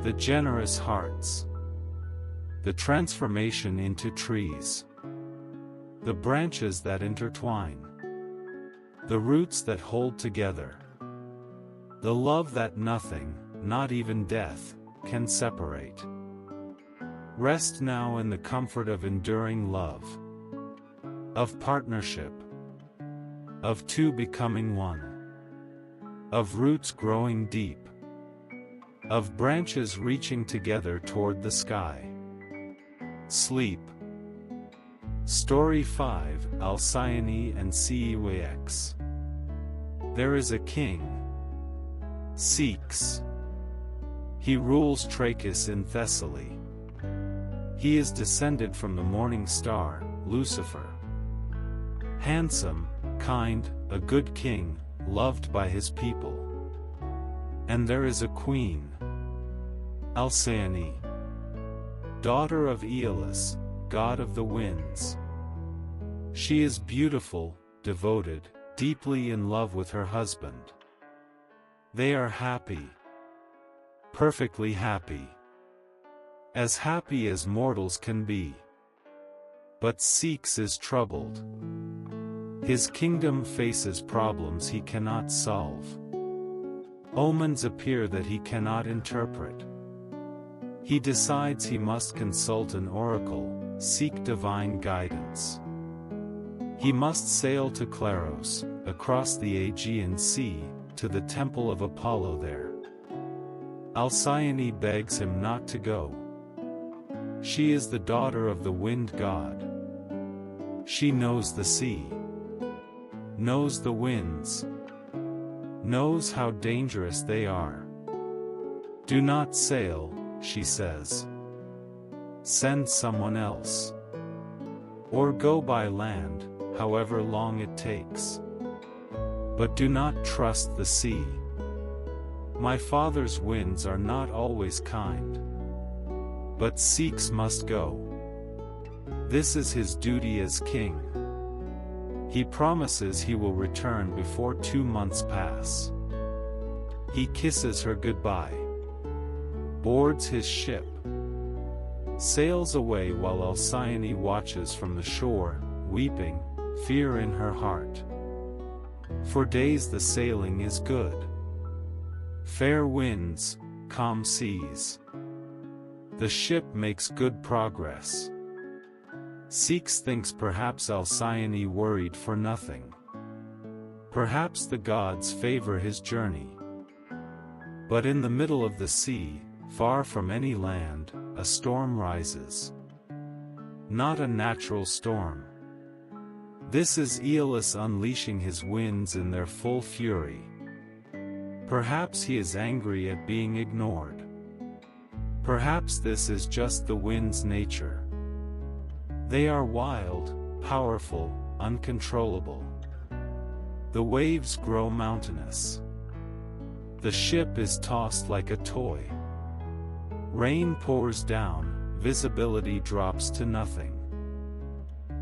The generous hearts. The transformation into trees. The branches that intertwine. The roots that hold together. The love that nothing, not even death, can separate. Rest now in the comfort of enduring love. Of partnership. Of two becoming one. Of roots growing deep. Of branches reaching together toward the sky. Sleep. Story 5, Alcyone and Ceyx. There is a king. Hice. He rules Trachis in Thessaly. He is descended from the morning star, Lucifer. Handsome, kind, a good king, loved by his people. And there is a queen. Alcyone. Daughter of Aeolus, god of the winds. She is beautiful, devoted, deeply in love with her husband. They are happy. Perfectly happy. As happy as mortals can be. But Hice is troubled. His kingdom faces problems he cannot solve. Omens appear that he cannot interpret. He decides he must consult an oracle, seek divine guidance. He must sail to Claros, across the Aegean Sea, to the temple of Apollo there. Alcyone begs him not to go. She is the daughter of the wind god. She knows the sea. Knows the winds. Knows how dangerous they are. Do not sail, she says. Send someone else. Or go by land, however long it takes. But do not trust the sea. My father's winds are not always kind. But Hice must go. This is his duty as king. He promises he will return before 2 months pass. He kisses her goodbye. Boards his ship. Sails away while Alcyone watches from the shore, weeping, fear in her heart. For days the sailing is good. Fair winds, calm seas. The ship makes good progress. Hice thinks perhaps Alcyone worried for nothing. Perhaps the gods favor his journey. But in the middle of the sea, far from any land, a storm rises. Not a natural storm. This is Aeolus unleashing his winds in their full fury. Perhaps he is angry at being ignored. Perhaps this is just the wind's nature. They are wild, powerful, uncontrollable. The waves grow mountainous. The ship is tossed like a toy. Rain pours down, visibility drops to nothing.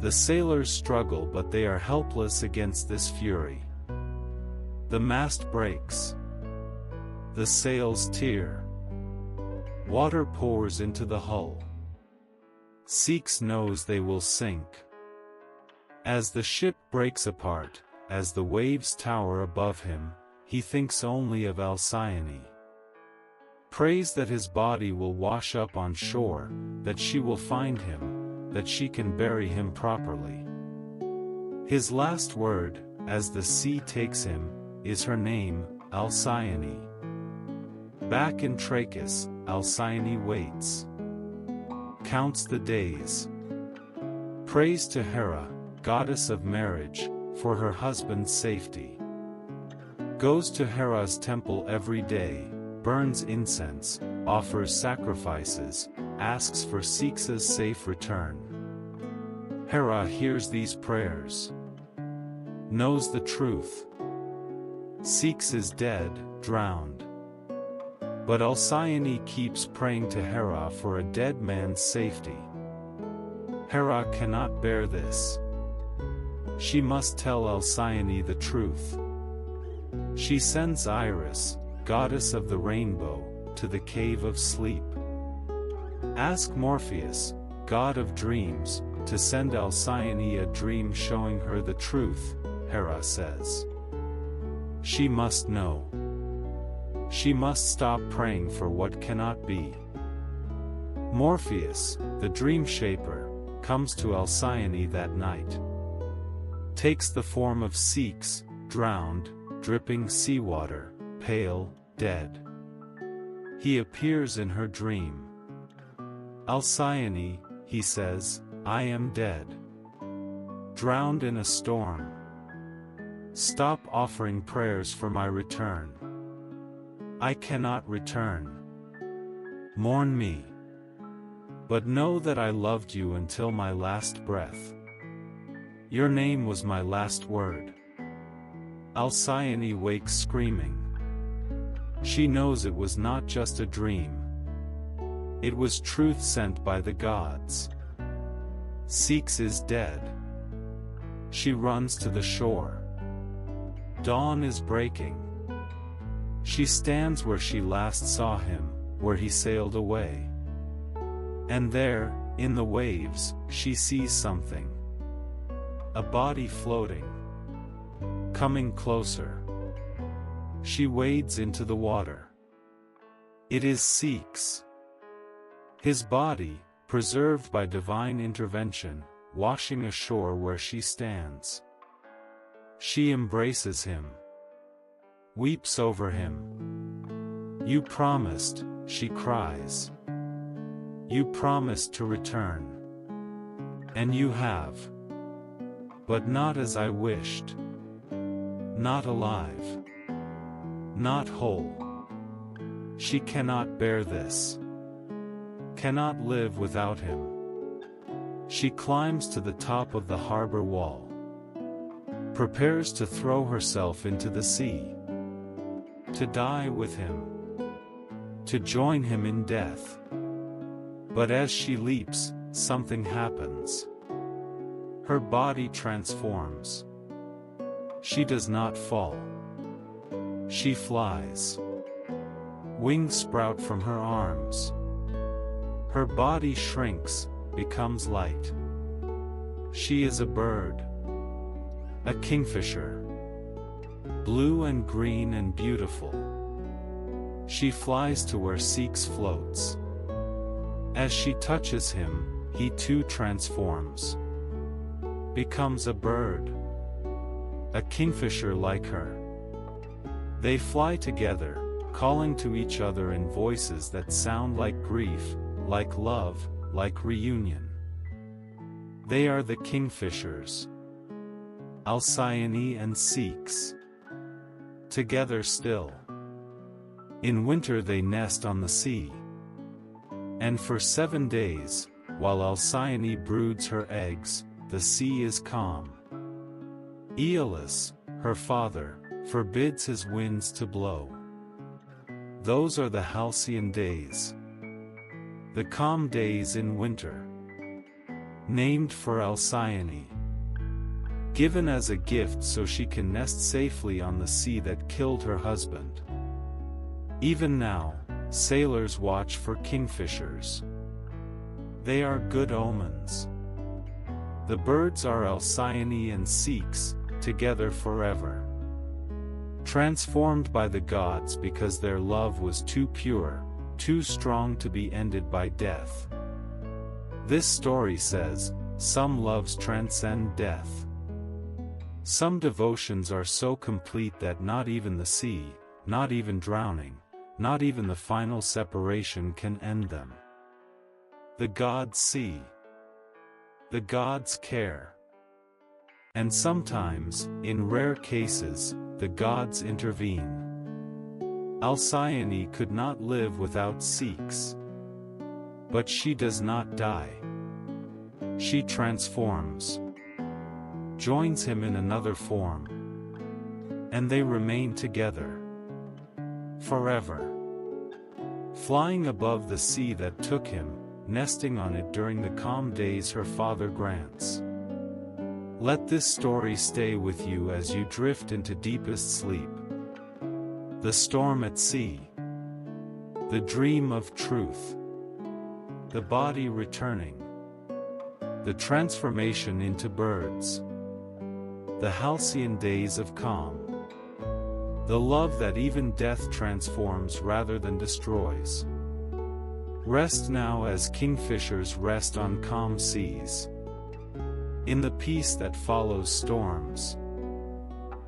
The sailors struggle, but they are helpless against this fury. The mast breaks. The sails tear. Water pours into the hull. Hice knows they will sink. As the ship breaks apart, as the waves tower above him, he thinks only of Alcyone. Prays that his body will wash up on shore, that she will find him, that she can bury him properly. His last word, as the sea takes him, is her name, Alcyone. Back in Trachis, Alcyone waits. Counts the days. Prays to Hera, goddess of marriage, for her husband's safety. Goes to Hera's temple every day, burns incense, offers sacrifices, asks for Hice's safe return. Hera hears these prayers. Knows the truth. Hice is dead, drowned. But Alcyone keeps praying to Hera for a dead man's safety. Hera cannot bear this. She must tell Alcyone the truth. She sends Iris, goddess of the rainbow, to the cave of sleep. Ask Morpheus, god of dreams, to send Alcyone a dream showing her the truth, Hera says. She must know. She must stop praying for what cannot be. Morpheus, the dream shaper, comes to Alcyone that night. Takes the form of Hice, drowned, dripping seawater, pale, dead. He appears in her dream. Alcyone, he says, I am dead. Drowned in a storm. Stop offering prayers for my return. I cannot return. Mourn me. But know that I loved you until my last breath. Your name was my last word. Alcyone wakes screaming. She knows it was not just a dream. It was truth sent by the gods. Hice is dead. She runs to the shore. Dawn is breaking. She stands where she last saw him, where he sailed away. And there, in the waves, she sees something. A body floating. Coming closer. She wades into the water. It is Hice. His body, preserved by divine intervention, washing ashore where she stands. She embraces him. Weeps over him. You promised, she cries. You promised to return. And you have. But not as I wished. Not alive. Not whole. She cannot bear this. Cannot live without him. She climbs to the top of the harbor wall. Prepares to throw herself into the sea. To die with him. To join him in death. But as she leaps, something happens. Her body transforms. She does not fall. She flies. Wings sprout from her arms. Her body shrinks, becomes light. She is a bird. A kingfisher. Blue and green and beautiful. She flies to where Hice floats. As she touches him, he too transforms. Becomes a bird. a kingfisher like her. They fly together, calling to each other in voices that sound like grief, like love, like reunion. They are the kingfishers, Alcyone and Hice. Together still. In winter they nest on the sea. And for 7 days, while Alcyone broods her eggs, the sea is calm. Aeolus, her father, forbids his winds to blow. Those are the halcyon days. The calm days in winter. Named for Alcyone. Given as a gift so she can nest safely on the sea that killed her husband. Even now, sailors watch for kingfishers. They are good omens. The birds are Alcyone and Hice, together forever. Transformed by the gods because their love was too pure, too strong to be ended by death. This story says, some loves transcend death. Some devotions are so complete that not even the sea, not even drowning, not even the final separation can end them. The gods see. The gods care. And sometimes, in rare cases, the gods intervene. Alcyone could not live without Hice. But she does not die. She transforms. Joins him in another form. And they remain together. Forever. Flying above the sea that took him, nesting on it during the calm days her father grants. Let this story stay with you as you drift into deepest sleep. The storm at sea. The dream of truth. The body returning. The transformation into birds. The halcyon days of calm. The love that even death transforms rather than destroys. Rest now as kingfishers rest on calm seas. In the peace that follows storms.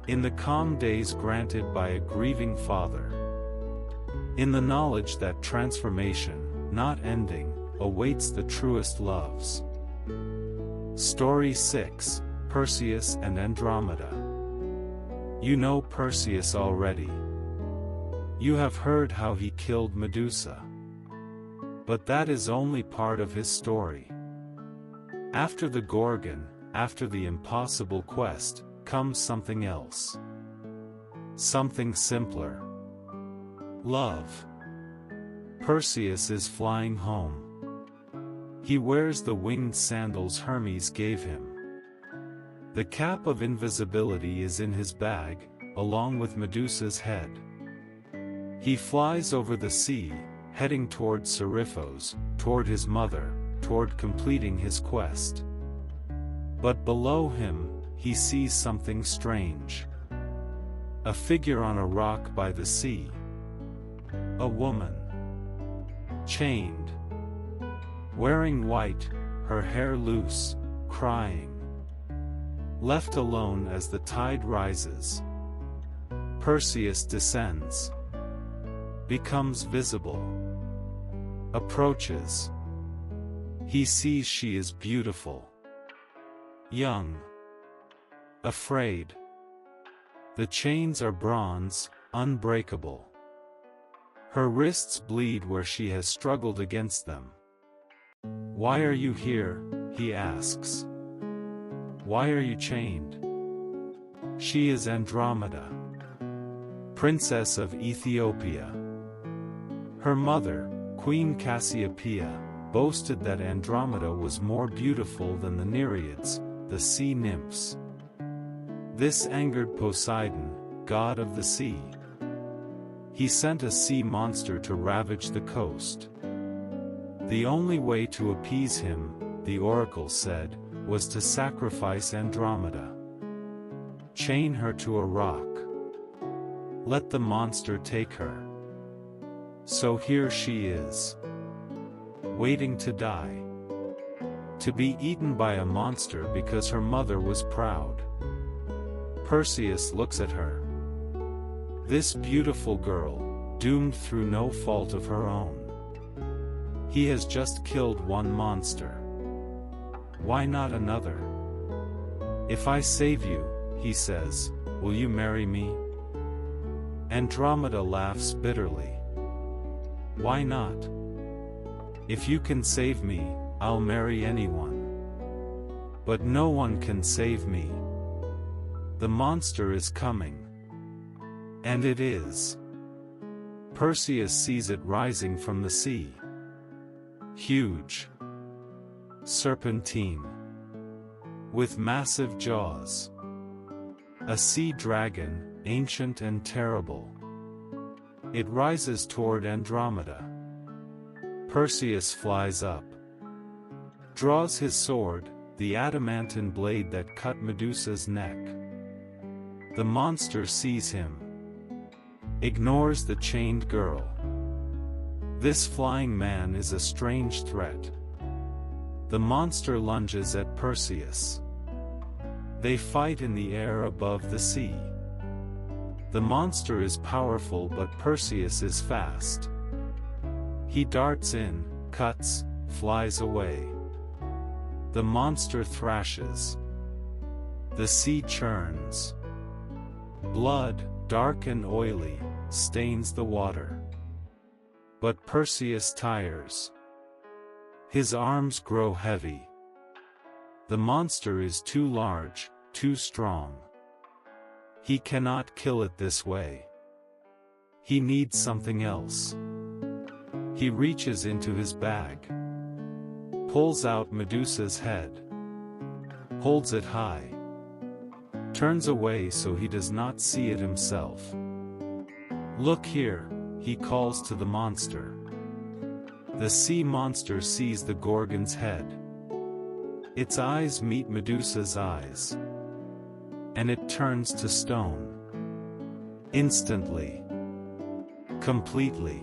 In the calm days granted by a grieving father. In the knowledge that transformation, not ending, awaits the truest loves. Story 6, Perseus and Andromeda. You know Perseus already. You have heard how he killed Medusa. But that is only part of his story. After the Gorgon, after the impossible quest, comes something else. Something simpler. Love. Perseus is flying home. He wears the winged sandals Hermes gave him. The cap of invisibility is in his bag, along with Medusa's head. He flies over the sea, heading toward Seriphos, toward his mother, toward completing his quest. But below him, he sees something strange. A figure on a rock by the sea. A woman. Chained. Wearing white, her hair loose, crying. Left alone as the tide rises. Perseus descends. Becomes visible. Approaches. He sees she is beautiful. Young. Afraid. The chains are bronze, unbreakable. Her wrists bleed where she has struggled against them. Why are you here? He asks. Why are you chained? She is Andromeda, princess of Ethiopia. Her mother, Queen Cassiopeia, boasted that Andromeda was more beautiful than the Nereids, the sea nymphs. This angered Poseidon, god of the sea. He sent a sea monster to ravage the coast. The only way to appease him, the oracle said, was to sacrifice Andromeda. Chain her to a rock. Let the monster take her. So here she is. Waiting to die. To be eaten by a monster because her mother was proud. Perseus looks at her. This beautiful girl, doomed through no fault of her own. He has just killed one monster. Why not another? If I save you, he says, will you marry me? Andromeda laughs bitterly. Why not? If you can save me, I'll marry anyone. But no one can save me. The monster is coming. And it is. Perseus sees it rising from the sea. Huge. Serpentine. With massive jaws. A sea dragon, ancient and terrible. It rises toward Andromeda. Perseus flies up. Draws his sword, the adamantine blade that cut Medusa's neck. The monster sees him. Ignores the chained girl. This flying man is a strange threat. The monster lunges at Perseus. They fight in the air above the sea. The monster is powerful, but Perseus is fast. He darts in, cuts, flies away. The monster thrashes. The sea churns. Blood, dark and oily, stains the water. But Perseus tires. His arms grow heavy. The monster is too large, too strong. He cannot kill it this way. He needs something else. He reaches into his bag. Pulls out Medusa's head. Holds it high. Turns away so he does not see it himself. Look here, he calls to the monster. The sea monster sees the Gorgon's head. Its eyes meet Medusa's eyes. And it turns to stone. Instantly. Completely.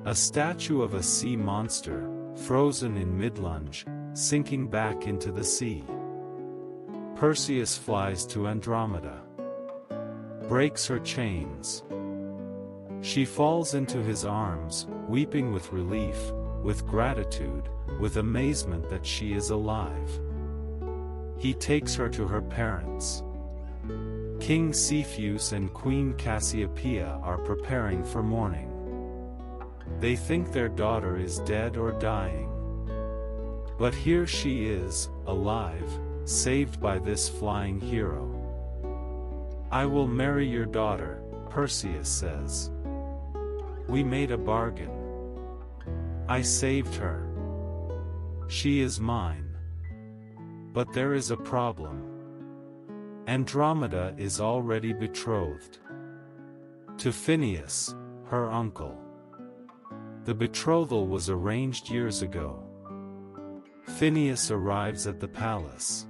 A statue of a sea monster, frozen in mid-lunge, sinking back into the sea. Perseus flies to Andromeda. Breaks her chains. She falls into his arms, weeping with relief, with gratitude, with amazement that she is alive. He takes her to her parents. King Cepheus and Queen Cassiopeia are preparing for mourning. They think their daughter is dead or dying. But here she is, alive, saved by this flying hero. I will marry your daughter, Perseus says. We made a bargain. I saved her. She is mine. But there is a problem. Andromeda is already betrothed to Phineus, her uncle. The betrothal was arranged years ago. Phineus arrives at the palace.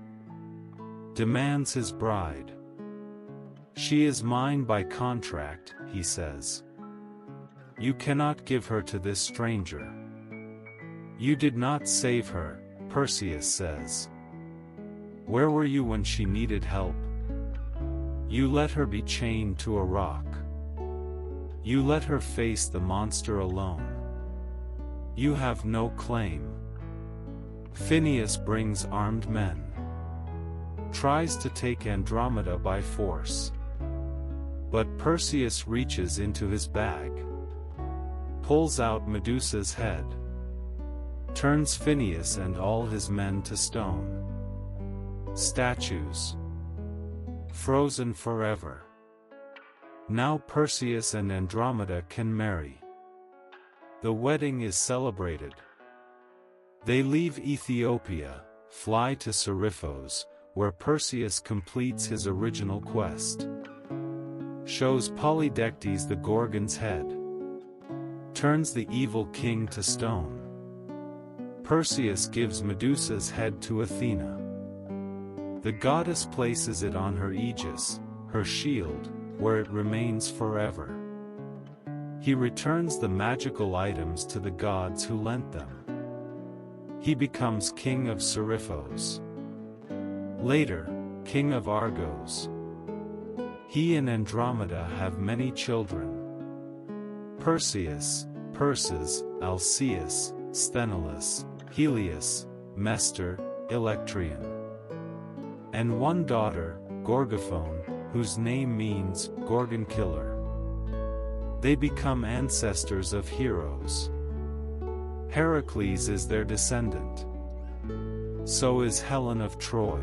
Demands his bride. She is mine by contract, he says. You cannot give her to this stranger. You did not save her, Perseus says. Where were you when she needed help? You let her be chained to a rock. You let her face the monster alone. You have no claim. Phineus brings armed men. Tries to take Andromeda by force. But Perseus reaches into his bag. Pulls out Medusa's head. Turns Phineus and all his men to stone. Statues. Frozen forever. Now Perseus and Andromeda can marry. The wedding is celebrated. They leave Ethiopia, fly to Seriphos, where Perseus completes his original quest. Shows Polydectes the Gorgon's head. Turns the evil king to stone. Perseus gives Medusa's head to Athena. The goddess places it on her aegis, her shield, where it remains forever. He returns the magical items to the gods who lent them. He becomes king of Seriphos. Later, king of Argos. He and Andromeda have many children: Perseus, Perses, Alcaeus, Sthenelus, Helios, Mestor, Electrian, and one daughter, Gorgophone, whose name means Gorgon Killer. They become ancestors of heroes. Heracles is their descendant. So is Helen of Troy.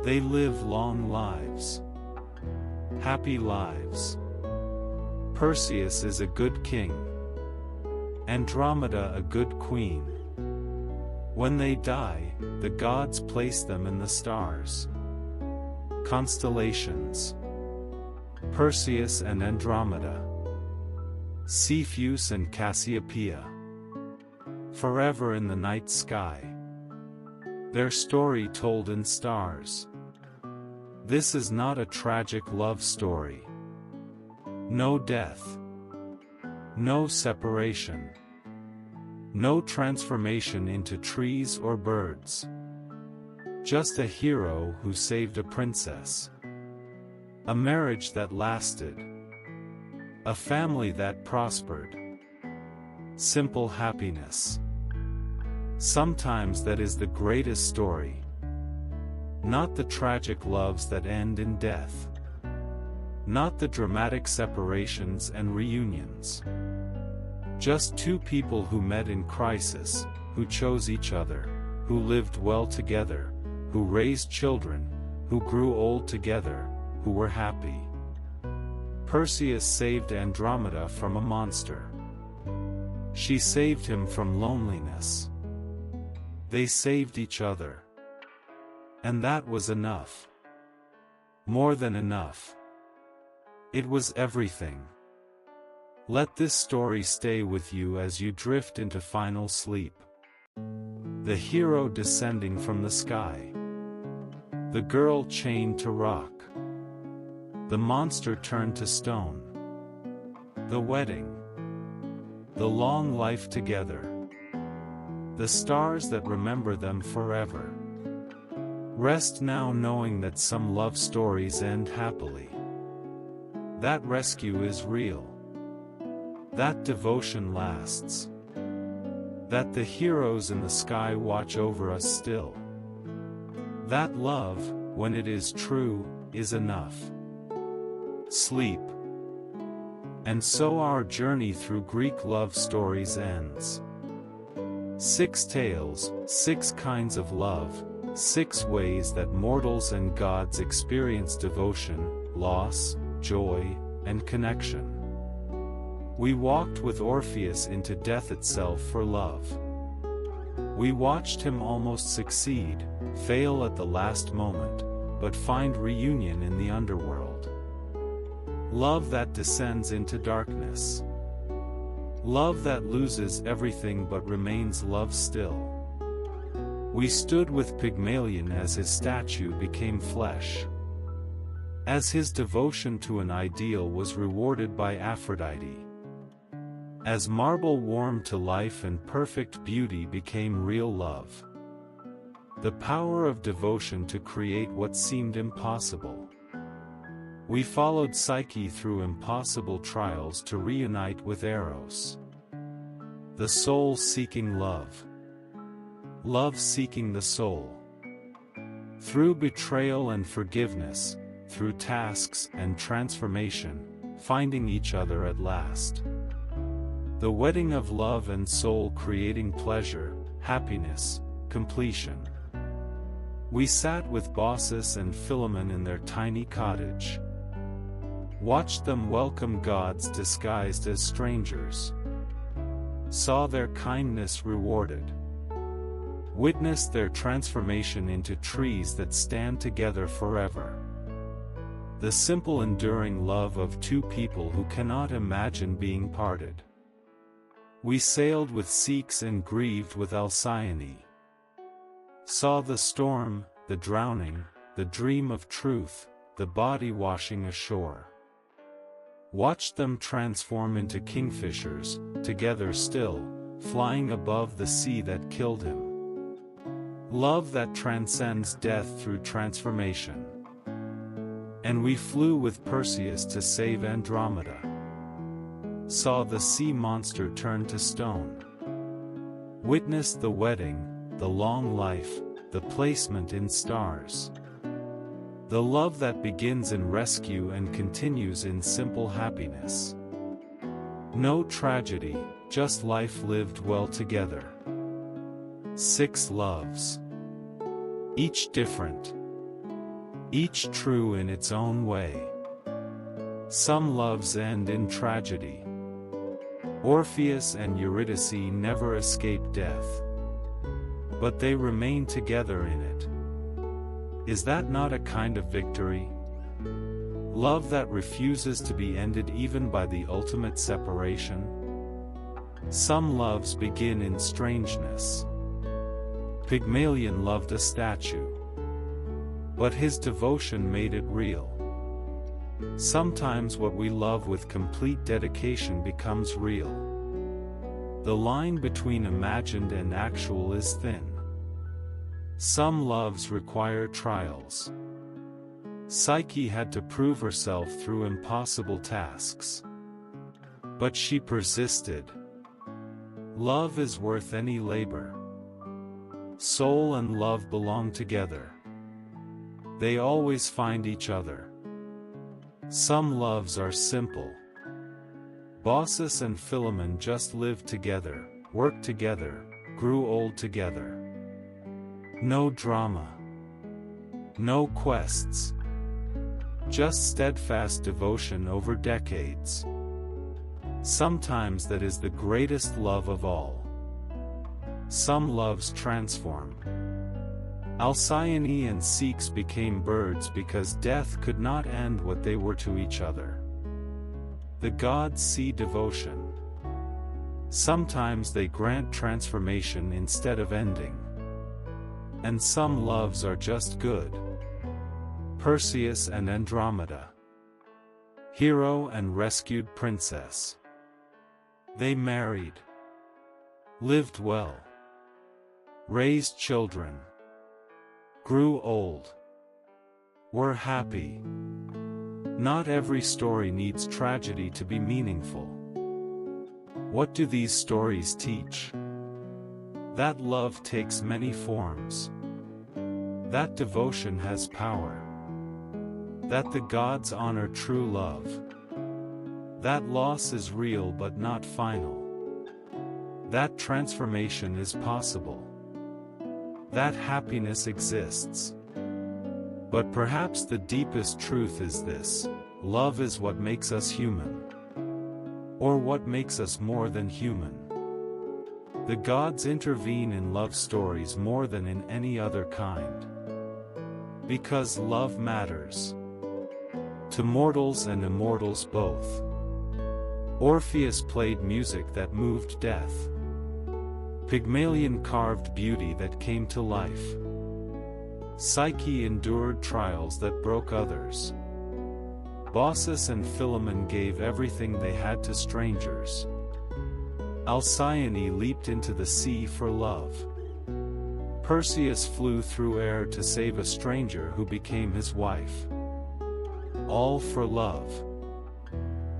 They live long lives. Happy lives. Perseus is a good king. Andromeda a good queen. When they die, the gods place them in the stars. Constellations. Perseus and Andromeda. Cepheus and Cassiopeia. Forever in the night sky. Their story told in stars. This is not a tragic love story. No death. No separation. No transformation into trees or birds. Just a hero who saved a princess. A marriage that lasted. A family that prospered. Simple happiness. Sometimes that is the greatest story. Not the tragic loves that end in death. Not the dramatic separations and reunions. Just two people who met in crisis, who chose each other, who lived well together, who raised children, who grew old together, who were happy. Perseus saved Andromeda from a monster. She saved him from loneliness. They saved each other. And that was enough. More than enough. It was everything. Let this story stay with you as you drift into final sleep. The hero descending from the sky. The girl chained to rock. The monster turned to stone. The wedding. The long life together. The stars that remember them forever. Rest now knowing that some love stories end happily. That rescue is real. That devotion lasts. That the heroes in the sky watch over us still. That love, when it is true, is enough. Sleep. And so our journey through Greek love stories ends. 6 tales, 6 kinds of love, 6 ways that mortals and gods experience devotion, loss, joy, and connection. We walked with Orpheus into death itself for love. We watched him almost succeed, fail at the last moment, but find reunion in the underworld. Love that descends into darkness. Love that loses everything but remains love still. We stood with Pygmalion as his statue became flesh. As his devotion to an ideal was rewarded by Aphrodite. As marble warmed to life and perfect beauty became real love. The power of devotion to create what seemed impossible. We followed Psyche through impossible trials to reunite with Eros. The soul seeking love. Love seeking the soul. Through betrayal and forgiveness, through tasks and transformation, finding each other at last. The wedding of love and soul creating pleasure, happiness, completion. We sat with Baucis and Philemon in their tiny cottage. Watched them welcome gods disguised as strangers. Saw their kindness rewarded. Witnessed their transformation into trees that stand together forever. The simple enduring love of two people who cannot imagine being parted. We sailed with Sikhs and grieved with Alcyone. Saw the storm, the drowning, the dream of truth, the body washing ashore. Watched them transform into kingfishers, together still, flying above the sea that killed him. Love that transcends death through transformation. And we flew with Perseus to save Andromeda. Saw the sea monster turn to stone. Witnessed the wedding, the long life, the placement in stars. The love that begins in rescue and continues in simple happiness. No tragedy, just life lived well together. 6 loves. Each different. Each true in its own way. Some loves end in tragedy. Orpheus and Eurydice never escape death. But they remain together in it. Is that not a kind of victory? Love that refuses to be ended even by the ultimate separation? Some loves begin in strangeness. Pygmalion loved a statue. But his devotion made it real. Sometimes what we love with complete dedication becomes real. The line between imagined and actual is thin. Some loves require trials. Psyche had to prove herself through impossible tasks. But she persisted. Love is worth any labor. Soul and love belong together. They always find each other. Some loves are simple. Baucis and Philemon just lived together, worked together, grew old together. No drama. No quests. Just steadfast devotion over decades. Sometimes that is the greatest love of all. Some loves transform. Alcyone and Ceyx became birds because death could not end what they were to each other. The gods see devotion. Sometimes they grant transformation instead of ending. And some loves are just good. Perseus and Andromeda. Hero and rescued princess. They married. Lived well. Raised children. Grew old. Were happy. Not every story needs tragedy to be meaningful. What do these stories teach? That love takes many forms. That devotion has power. That the gods honor true love. That loss is real but not final. That transformation is possible. That happiness exists. But perhaps the deepest truth is this: love is what makes us human. Or what makes us more than human. The gods intervene in love stories more than in any other kind. Because love matters. To mortals and immortals both. Orpheus played music that moved death. Pygmalion carved beauty that came to life. Psyche endured trials that broke others. Baucis and Philemon gave everything they had to strangers. Alcyone leaped into the sea for love. Perseus flew through air to save a stranger who became his wife. All for love.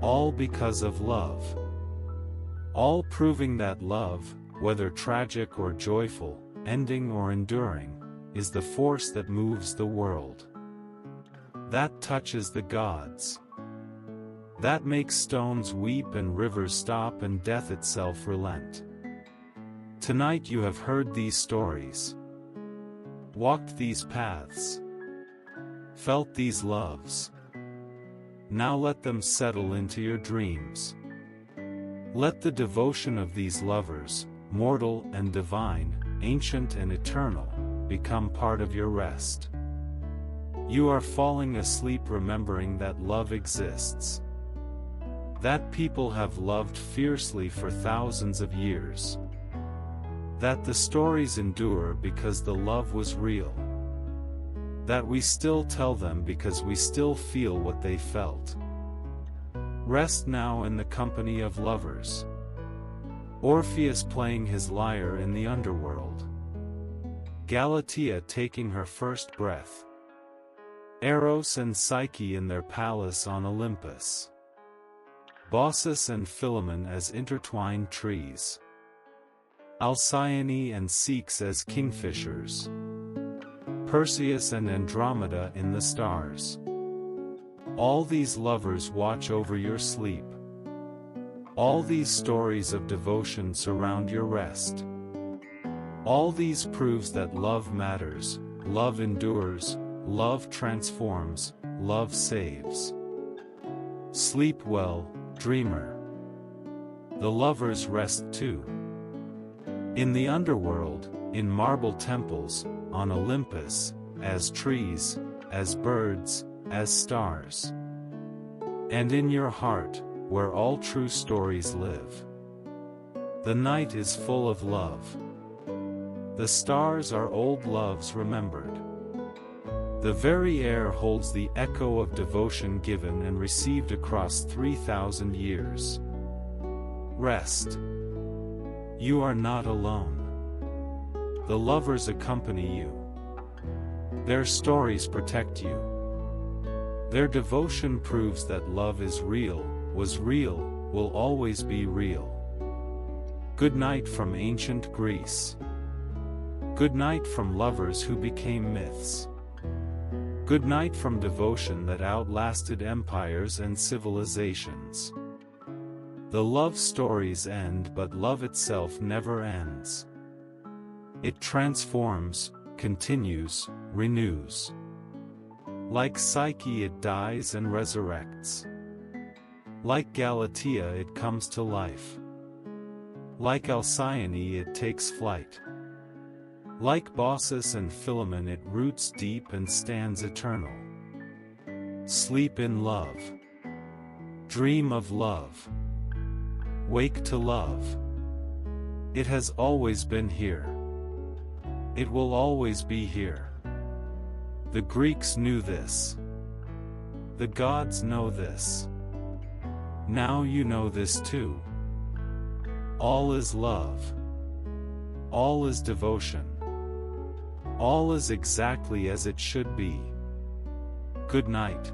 All because of love. All proving that love, whether tragic or joyful, ending or enduring, is the force that moves the world. That touches the gods. That makes stones weep and rivers stop and death itself relent. Tonight you have heard these stories. Walked these paths. Felt these loves. Now let them settle into your dreams. Let the devotion of these lovers, mortal and divine, ancient and eternal, become part of your rest. You are falling asleep remembering that love exists. That people have loved fiercely for thousands of years. That the stories endure because the love was real. That we still tell them because we still feel what they felt. Rest now in the company of lovers. Orpheus playing his lyre in the underworld. Galatea taking her first breath. Eros and Psyche in their palace on Olympus. Baucis and Philemon as intertwined trees. Alcyone and Ceres as kingfishers. Perseus and Andromeda in the stars. All these lovers watch over your sleep. All these stories of devotion surround your rest. All these proves that love matters, love endures, love transforms, love saves. Sleep well, dreamer. The lovers rest too. In the underworld, in marble temples, on Olympus, as trees, as birds, as stars. And in your heart, where all true stories live. The night is full of love. The stars are old loves remembered. The very air holds the echo of devotion given and received across 3,000 years. Rest. You are not alone. The lovers accompany you. Their stories protect you. Their devotion proves that love is real, was real, will always be real. Good night from ancient Greece. Good night from lovers who became myths. Good night from devotion that outlasted empires and civilizations. The love stories end, but love itself never ends. It transforms, continues, renews. Like Psyche it dies and resurrects. Like Galatea it comes to life. Like Alcyone it takes flight. Like Baucis and Philemon it roots deep and stands eternal. Sleep in love. Dream of love. Wake to love. It has always been here. It will always be here. The Greeks knew this. The gods know this. Now you know this too. All is love. All is devotion. All is exactly as it should be. Good night.